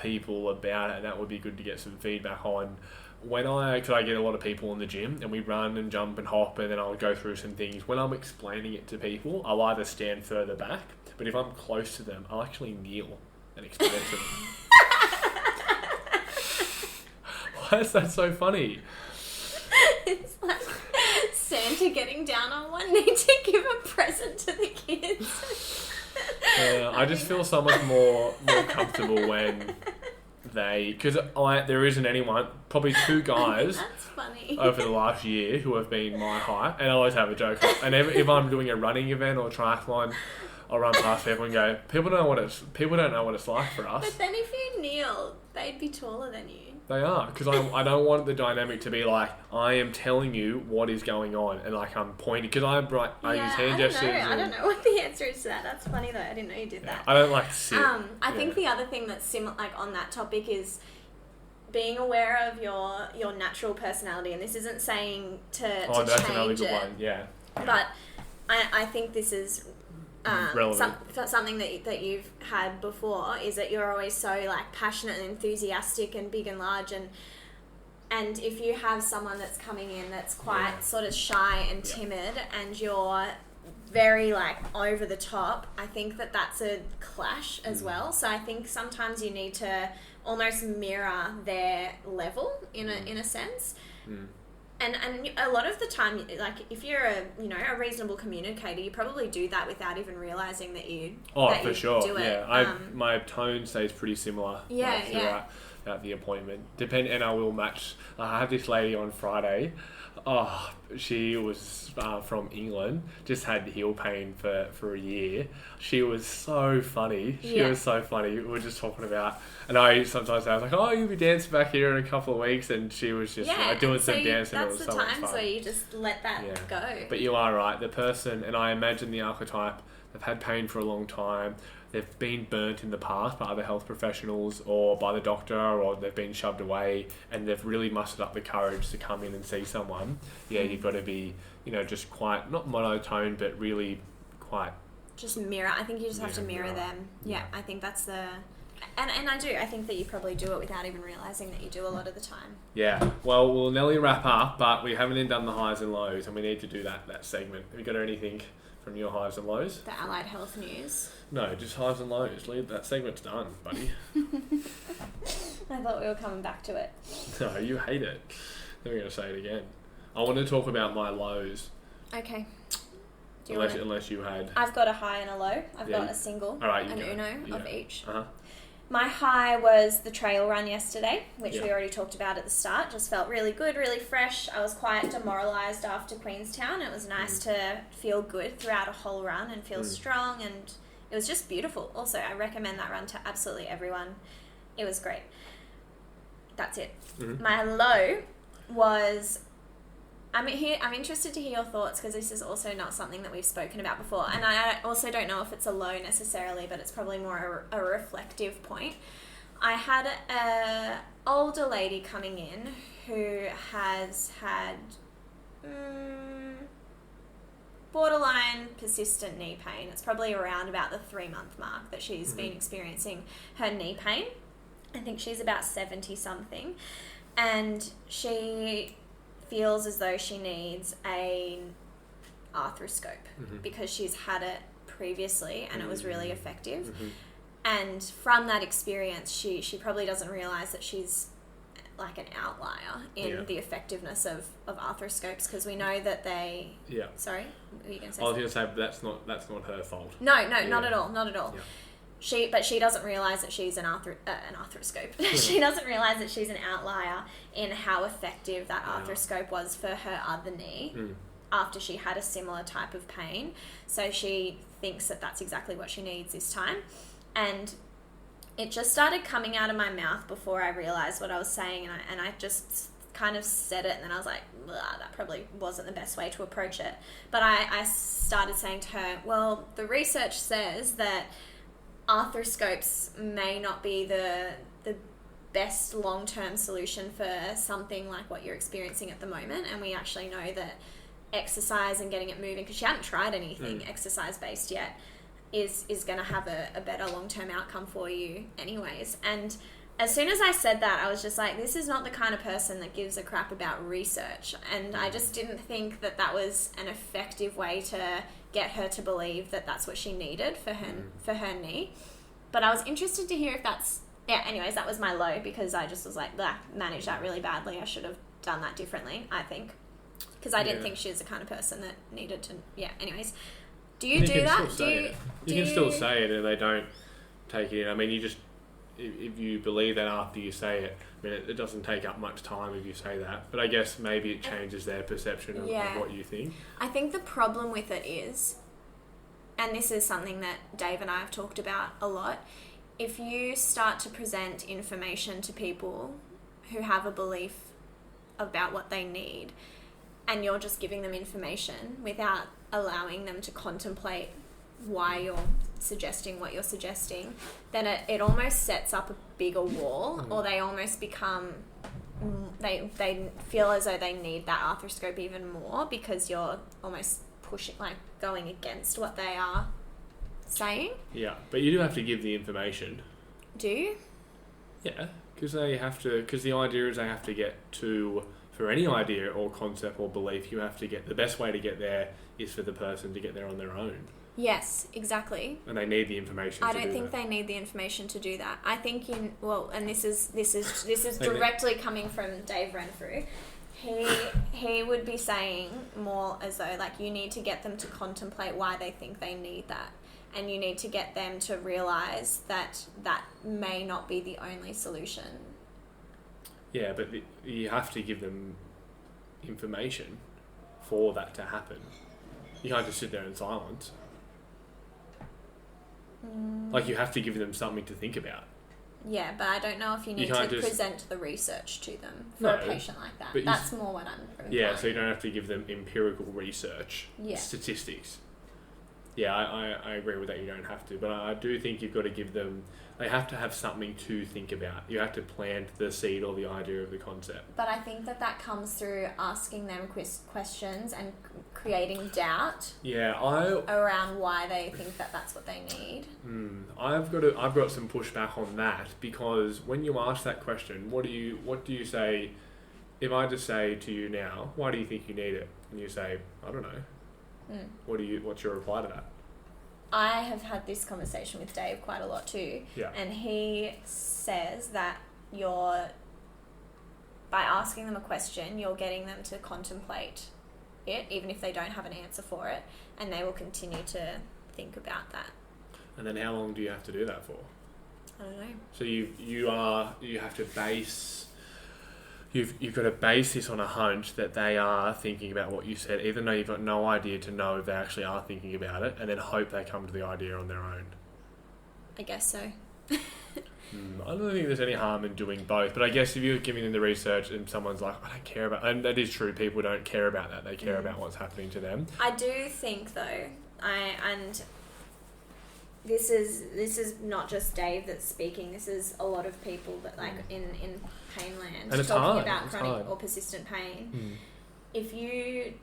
people about it, and that would be good to get some feedback on. Because I get a lot of people in the gym and we run and jump and hop, and then I'll go through some things. When I'm explaining it to people, I'll either stand further back, but if I'm close to them, I'll actually kneel and explain it to them. Why is that so funny? It's like Santa getting down on one knee to give a present to the kids. I just feel so much more comfortable when because there isn't anyone, probably two guys That's funny. over the last year who have been my height, and I always have a joke. And if I'm doing a running event or a triathlon, I'll run past people and go, people don't know what it's like for us. But then if you kneel, they'd be taller than you. They are, because I don't want the dynamic to be like, I am telling you what is going on, and like I'm pointing, because I use hand gestures. I don't know what the answer is to that. That's funny though. I didn't know you did that. I don't like to sit. I think the other thing that's similar, like on that topic, is being aware of your natural personality, and this isn't saying to that's another change good it. one. Yeah. But I think this is relevant. Something that you've had before is that you're always so like passionate and enthusiastic and big and large, and if you have someone that's coming in that's quite sort of shy and timid, and you're very like over the top, I think that's a clash as well. So I think sometimes you need to almost mirror their level in a sense. And a lot of the time, like if you're a reasonable communicator, you probably do that without even realizing that you for sure. do it. Yeah, my tone stays pretty similar. Throughout the appointment. And I will match. I had this lady on Friday. Oh, she was from England. Just had heel pain for a year. She was so funny. She was so funny. We were just talking about, and I was like, "Oh, you'll be dancing back here in a couple of weeks," and she was just doing some dancing. That's it was the so much times fun. where you just let that go. But you are right. The person, and I imagine the archetype, they've had pain for a long time. They've been burnt in the past by other health professionals or by the doctor, or they've been shoved away, and they've really mustered up the courage to come in and see someone. Yeah, you've got to be, just quite, not monotone, but really quite... Just mirror. I think you just have to mirror them. Yeah, I think that's the... And I do. I think that you probably do it without even realising that you do a lot of the time. Yeah. Well, we'll nearly wrap up, but we haven't even done the highs and lows, and we need to do that segment. Have you got anything from your highs and lows? The Allied Health News. No, just highs and lows. That segment's done, buddy. I thought we were coming back to it. No, you hate it. Then we're going to say it again. I want to talk about my lows. Okay. Unless you had... I've got a high and a low. I've got a single, an uno of each. Uh-huh. My high was the trail run yesterday, which we already talked about at the start. Just felt really good, really fresh. I was quite demoralised after Queenstown. It was nice to feel good throughout a whole run and feel strong, and it was just beautiful. Also, I recommend that run to absolutely everyone. It was great. That's it. Mm-hmm. My low was... I'm interested to hear your thoughts, because this is also not something that we've spoken about before, and I also don't know if it's a low necessarily, but it's probably more a reflective point. I had a older lady coming in who has had borderline persistent knee pain. It's probably around about the 3-month mark that she's been experiencing her knee pain. I think she's about 70 something, and she feels as though she needs an arthroscope because she's had it previously and it was really effective. And from that experience, she probably doesn't realise that she's like an outlier in the effectiveness of arthroscopes, because we know that they... Yeah. Sorry? What were you going to say? I was going to say, but that's not her fault. No, not at all. Not at all. Yeah. But she doesn't realise that she's an arthroscope. She doesn't realise that she's an outlier in how effective that arthroscope was for her other knee. after she had a similar type of pain. So she thinks that that's exactly what she needs this time. And it just started coming out of my mouth before I realized what I was saying. And I just kind of said it, and then I was like, that probably wasn't the best way to approach it. But I started saying to her, well, the research says that arthroscopes may not be the best long-term solution for something like what you're experiencing at the moment. And we actually know that exercise and getting it moving, because she hadn't tried anything exercise-based yet, is going to have a better long-term outcome for you anyways. And as soon as I said that, I was just like, this is not the kind of person that gives a crap about research. And I just didn't think that that was an effective way to get her to believe that that's what she needed for her knee. But I was interested to hear if that's... Yeah, anyways, that was my low, because I just was like, managed that really badly. I should have done that differently, I think. Because I didn't think she was the kind of person that needed to... Yeah, anyways. Do you do that? You can still say it and they don't take it in. I mean, you just... If you believe that after you say it, I mean, it doesn't take up much time if you say that. But I guess maybe it changes their perception of what you think. I think the problem with it is, and this is something that Dave and I have talked about a lot, if you start to present information to people who have a belief about what they need, and you're just giving them information without allowing them to contemplate why you're suggesting what you're suggesting, then it almost sets up a bigger wall, or they almost become... They feel as though they need that arthroscope even more, because you're almost pushing, like going against what they are saying. Yeah, but you do have to give the information. Do you? Yeah, because they have to. Because the idea is they have to get to, for any idea or concept or belief, you have to get, the best way to get there is for the person to get there on their own. Yes, exactly. And they need the information. I don't think they need the information to do that. I think and this is directly coming from Dave Renfrew. He would be saying more as though, like, you need to get them to contemplate why they think they need that. And you need to get them to realise that that may not be the only solution. Yeah, but you have to give them information for that to happen. You can't just sit there in silence. Like, you have to give them something to think about. Yeah, but I don't know if you need to present the research to them for a patient like that. That's more what I'm implying. Yeah, so you don't have to give them empirical research, statistics. Yeah, I agree with that. You don't have to, but I do think you've got to give them... They have to have something to think about. You have to plant the seed or the idea of the concept. But I think that comes through asking them questions and creating doubt. Yeah, around why they think that that's what they need. I've got some pushback on that, because when you ask that question, what do you say? If I just say to you now, why do you think you need it? And you say, I don't know. What's your reply to that? I have had this conversation with Dave quite a lot too. Yeah. And he says that by asking them a question, you're getting them to contemplate it, even if they don't have an answer for it, and they will continue to think about that. And then how long do you have to do that for? I don't know. So you have to base... You've got to base this on a hunch that they are thinking about what you said, even though you've got no idea to know if they actually are thinking about it, and then hope they come to the idea on their own. I guess so. I don't think there's any harm in doing both, but I guess if you're giving them the research and someone's like, I don't care about... And that is true, people don't care about that. They care about what's happening to them. I do think, though, and this is not just Dave that's speaking, this is a lot of people that, like, in painland, and talking about chronic or persistent pain. If you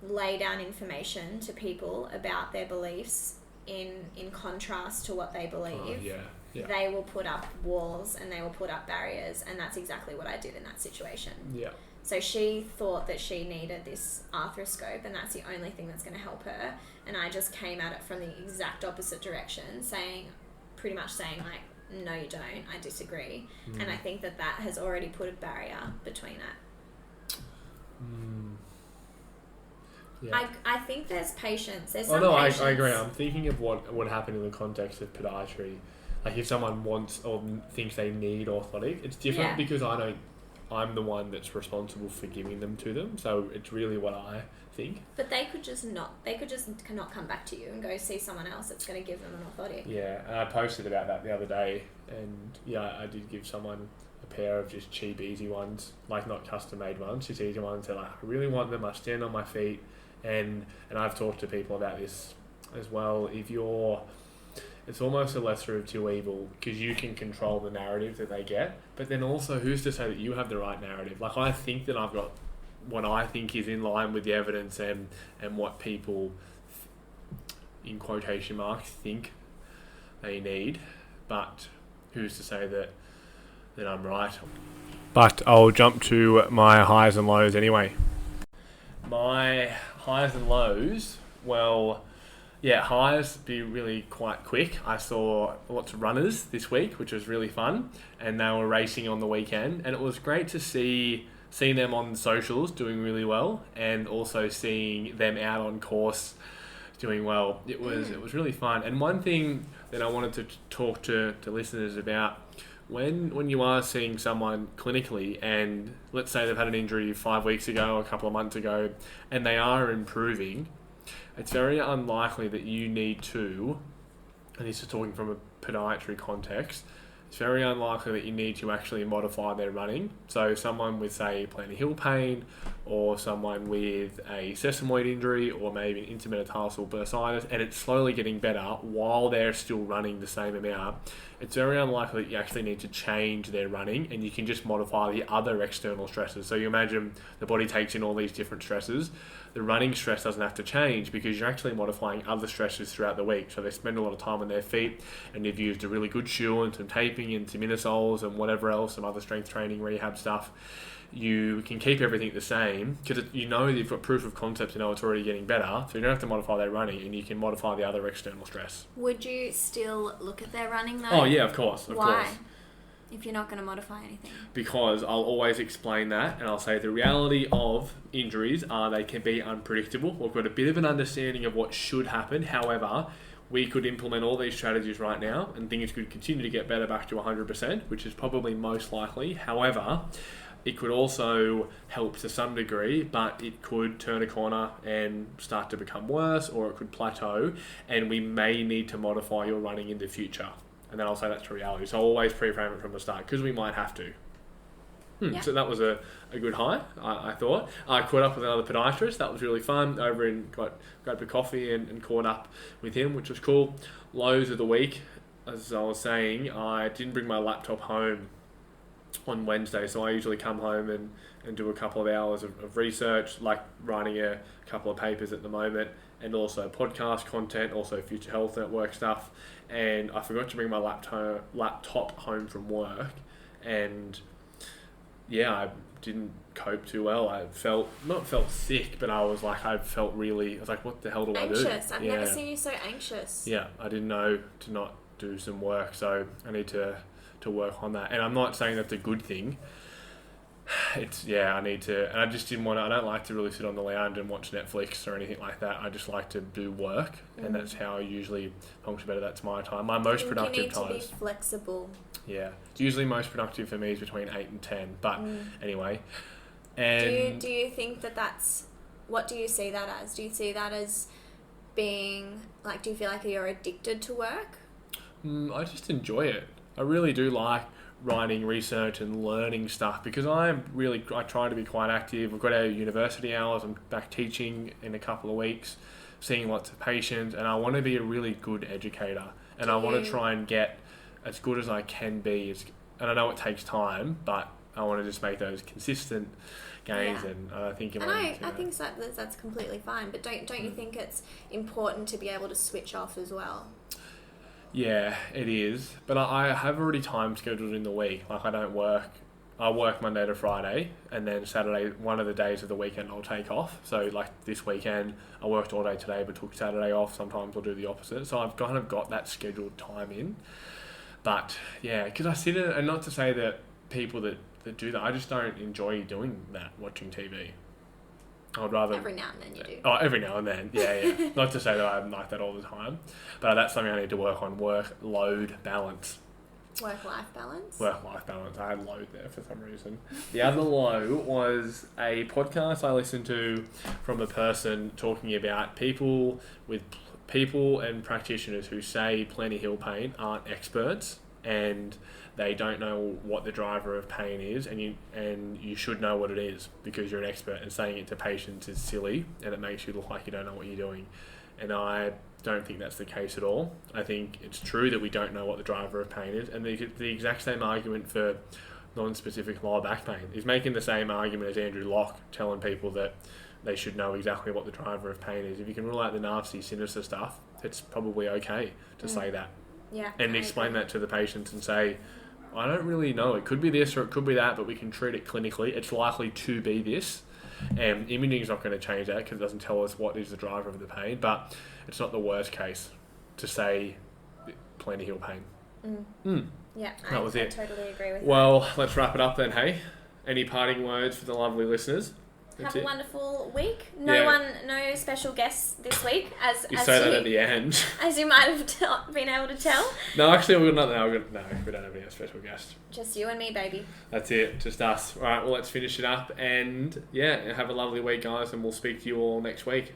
lay down information to people about their beliefs in contrast to what they believe, they will put up walls and they will put up barriers, and that's exactly what I did in that situation. Yeah. So she thought that she needed this arthroscope, and that's the only thing that's going to help her. And I just came at it from the exact opposite direction, pretty much saying like, no, you don't. I disagree. And I think that has already put a barrier between it. Yeah. I think there's patience. There's some patience. I agree. I'm thinking of what would happen in the context of podiatry. Like if someone wants or thinks they need orthotic, it's different because I I'm the one that's responsible for giving them to them. So it's really what I think. But they could just not come back to you and go see someone else that's going to give them an orthotic. Yeah, and I posted about that the other day, and yeah, I did give someone a pair of just cheap, easy ones, like not custom-made ones, just easy ones. They're like, I really want them, I stand on my feet, and I've talked to people about this as well. It's almost a lesser of two evil, because you can control the narrative that they get, but then also who's to say that you have the right narrative? Like, I think that I've got what I think is in line with the evidence and what people, in quotation marks, think they need, but who's to say that I'm right? But I'll jump to my highs and lows anyway. My highs and lows, well, yeah, highs be really quite quick. I saw lots of runners this week, which was really fun, and they were racing on the weekend, and it was great to see them on socials doing really well, and also seeing them out on course doing well. It was really fun. And one thing that I wanted to talk to listeners about, when you are seeing someone clinically, and let's say they've had an injury 5 weeks ago or a couple of months ago, and they are improving, it's very unlikely that you need to, and this is talking from a podiatry context, it's very unlikely that you need to actually modify their running. So someone with, say, plantar heel pain, or someone with a sesamoid injury, or maybe an intermetatarsal bursitis, and it's slowly getting better while they're still running the same amount, it's very unlikely that you actually need to change their running, and you can just modify the other external stresses. So you imagine the body takes in all these different stresses. The running stress doesn't have to change because you're actually modifying other stresses throughout the week. So they spend a lot of time on their feet, and you've used a really good shoe and some taping and some insoles and whatever else, some other strength training, rehab stuff. You can keep everything the same because you know you've got proof of concept, you know it's already getting better, so you don't have to modify their running, and you can modify the other external stress. Would you still look at their running though? Oh yeah, of course. Why? If you're not going to modify anything? Because I'll always explain that, and I'll say the reality of injuries are they can be unpredictable. We've got a bit of an understanding of what should happen. However, we could implement all these strategies right now and things could continue to get better back to 100%, which is probably most likely. However, it could also help to some degree, but it could turn a corner and start to become worse, or it could plateau, and we may need to modify your running in the future. And then I'll say that's the reality. So I'll always pre-frame it from the start because we might have to. Yeah. So that was a good high, I thought. I caught up with another podiatrist. That was really fun. Over and grabbed a coffee and caught up with him, which was cool. Lows of the week, as I was saying, I didn't bring my laptop home on Wednesday, so I usually come home and do a couple of hours of research, like writing a couple of papers at the moment, and also podcast content, also Future Health Network stuff. And I forgot to bring my laptop home from work, and yeah, I didn't cope too well. I not felt sick, but I was like, I felt like, what the hell do anxious. I do? Anxious. I've never seen you so anxious. Yeah, I didn't know to not do some work, so I need to work on that. And I'm not saying that's a good thing. I need to, and I just didn't want to, I don't like to really sit on the lounge and watch Netflix or anything like that. I just like to do work, and that's how I usually function better. That's my time. My most productive times. You need to be flexible. Yeah. It's usually most productive for me is between 8 and 10, but anyway. And do you think that's, what do you see that as? Do you see that as being, like, do you feel like you're addicted to work? I just enjoy it. I really do like writing research and learning stuff because I try to be quite active. We've got our university hours. I'm back teaching in a couple of weeks, seeing lots of patients, and I want to be a really good educator. And I want to try and get as good as I can be. And I know it takes time, but I want to just make those consistent gains. Yeah. And I think I think that's completely fine. But don't you think it's important to be able to switch off as well? Yeah, it is. But I have already time scheduled in the week. Like, I don't work. I work Monday to Friday, and then Saturday, one of the days of the weekend, I'll take off. So, like, this weekend, I worked all day today, but took Saturday off. Sometimes I'll do the opposite. So I've kind of got that scheduled time in. But, yeah, because I sit and not to say that people that do that, I just don't enjoy doing that, watching TV. I'd rather... Every now and then you do. Oh, every now and then. Yeah. Not to say that I'm like that all the time. But that's something I need to work on, work-load balance. Work-life balance. Work-life balance. I had load there for some reason. The other low was a podcast I listened to from a person talking about people and practitioners who say plantar heel pain aren't experts and they don't know what the driver of pain is, and you should know what it is because you're an expert, and saying it to patients is silly and it makes you look like you don't know what you're doing. And I don't think that's the case at all. I think it's true that we don't know what the driver of pain is, and the exact same argument for non-specific lower back pain. He's making the same argument as Andrew Locke, telling people that they should know exactly what the driver of pain is. If you can rule out the nasty, sinister stuff, it's probably okay to say that. Yeah. And explain that to the patients and say, I don't really know. It could be this or it could be that, but we can treat it clinically. It's likely to be this. And imaging is not going to change that because it doesn't tell us what is the driver of the pain. But it's not the worst case to say plantar heel pain. Yeah, I totally agree with Well, let's wrap it up then, hey? Any parting words for the lovely listeners? Have a wonderful week. No special guests this week, as you say that at the end, as you might have been able to tell. No, actually, we don't have any special guests. Just you and me, baby. That's it, just us. All right, well, let's finish it up, and have a lovely week, guys, and we'll speak to you all next week.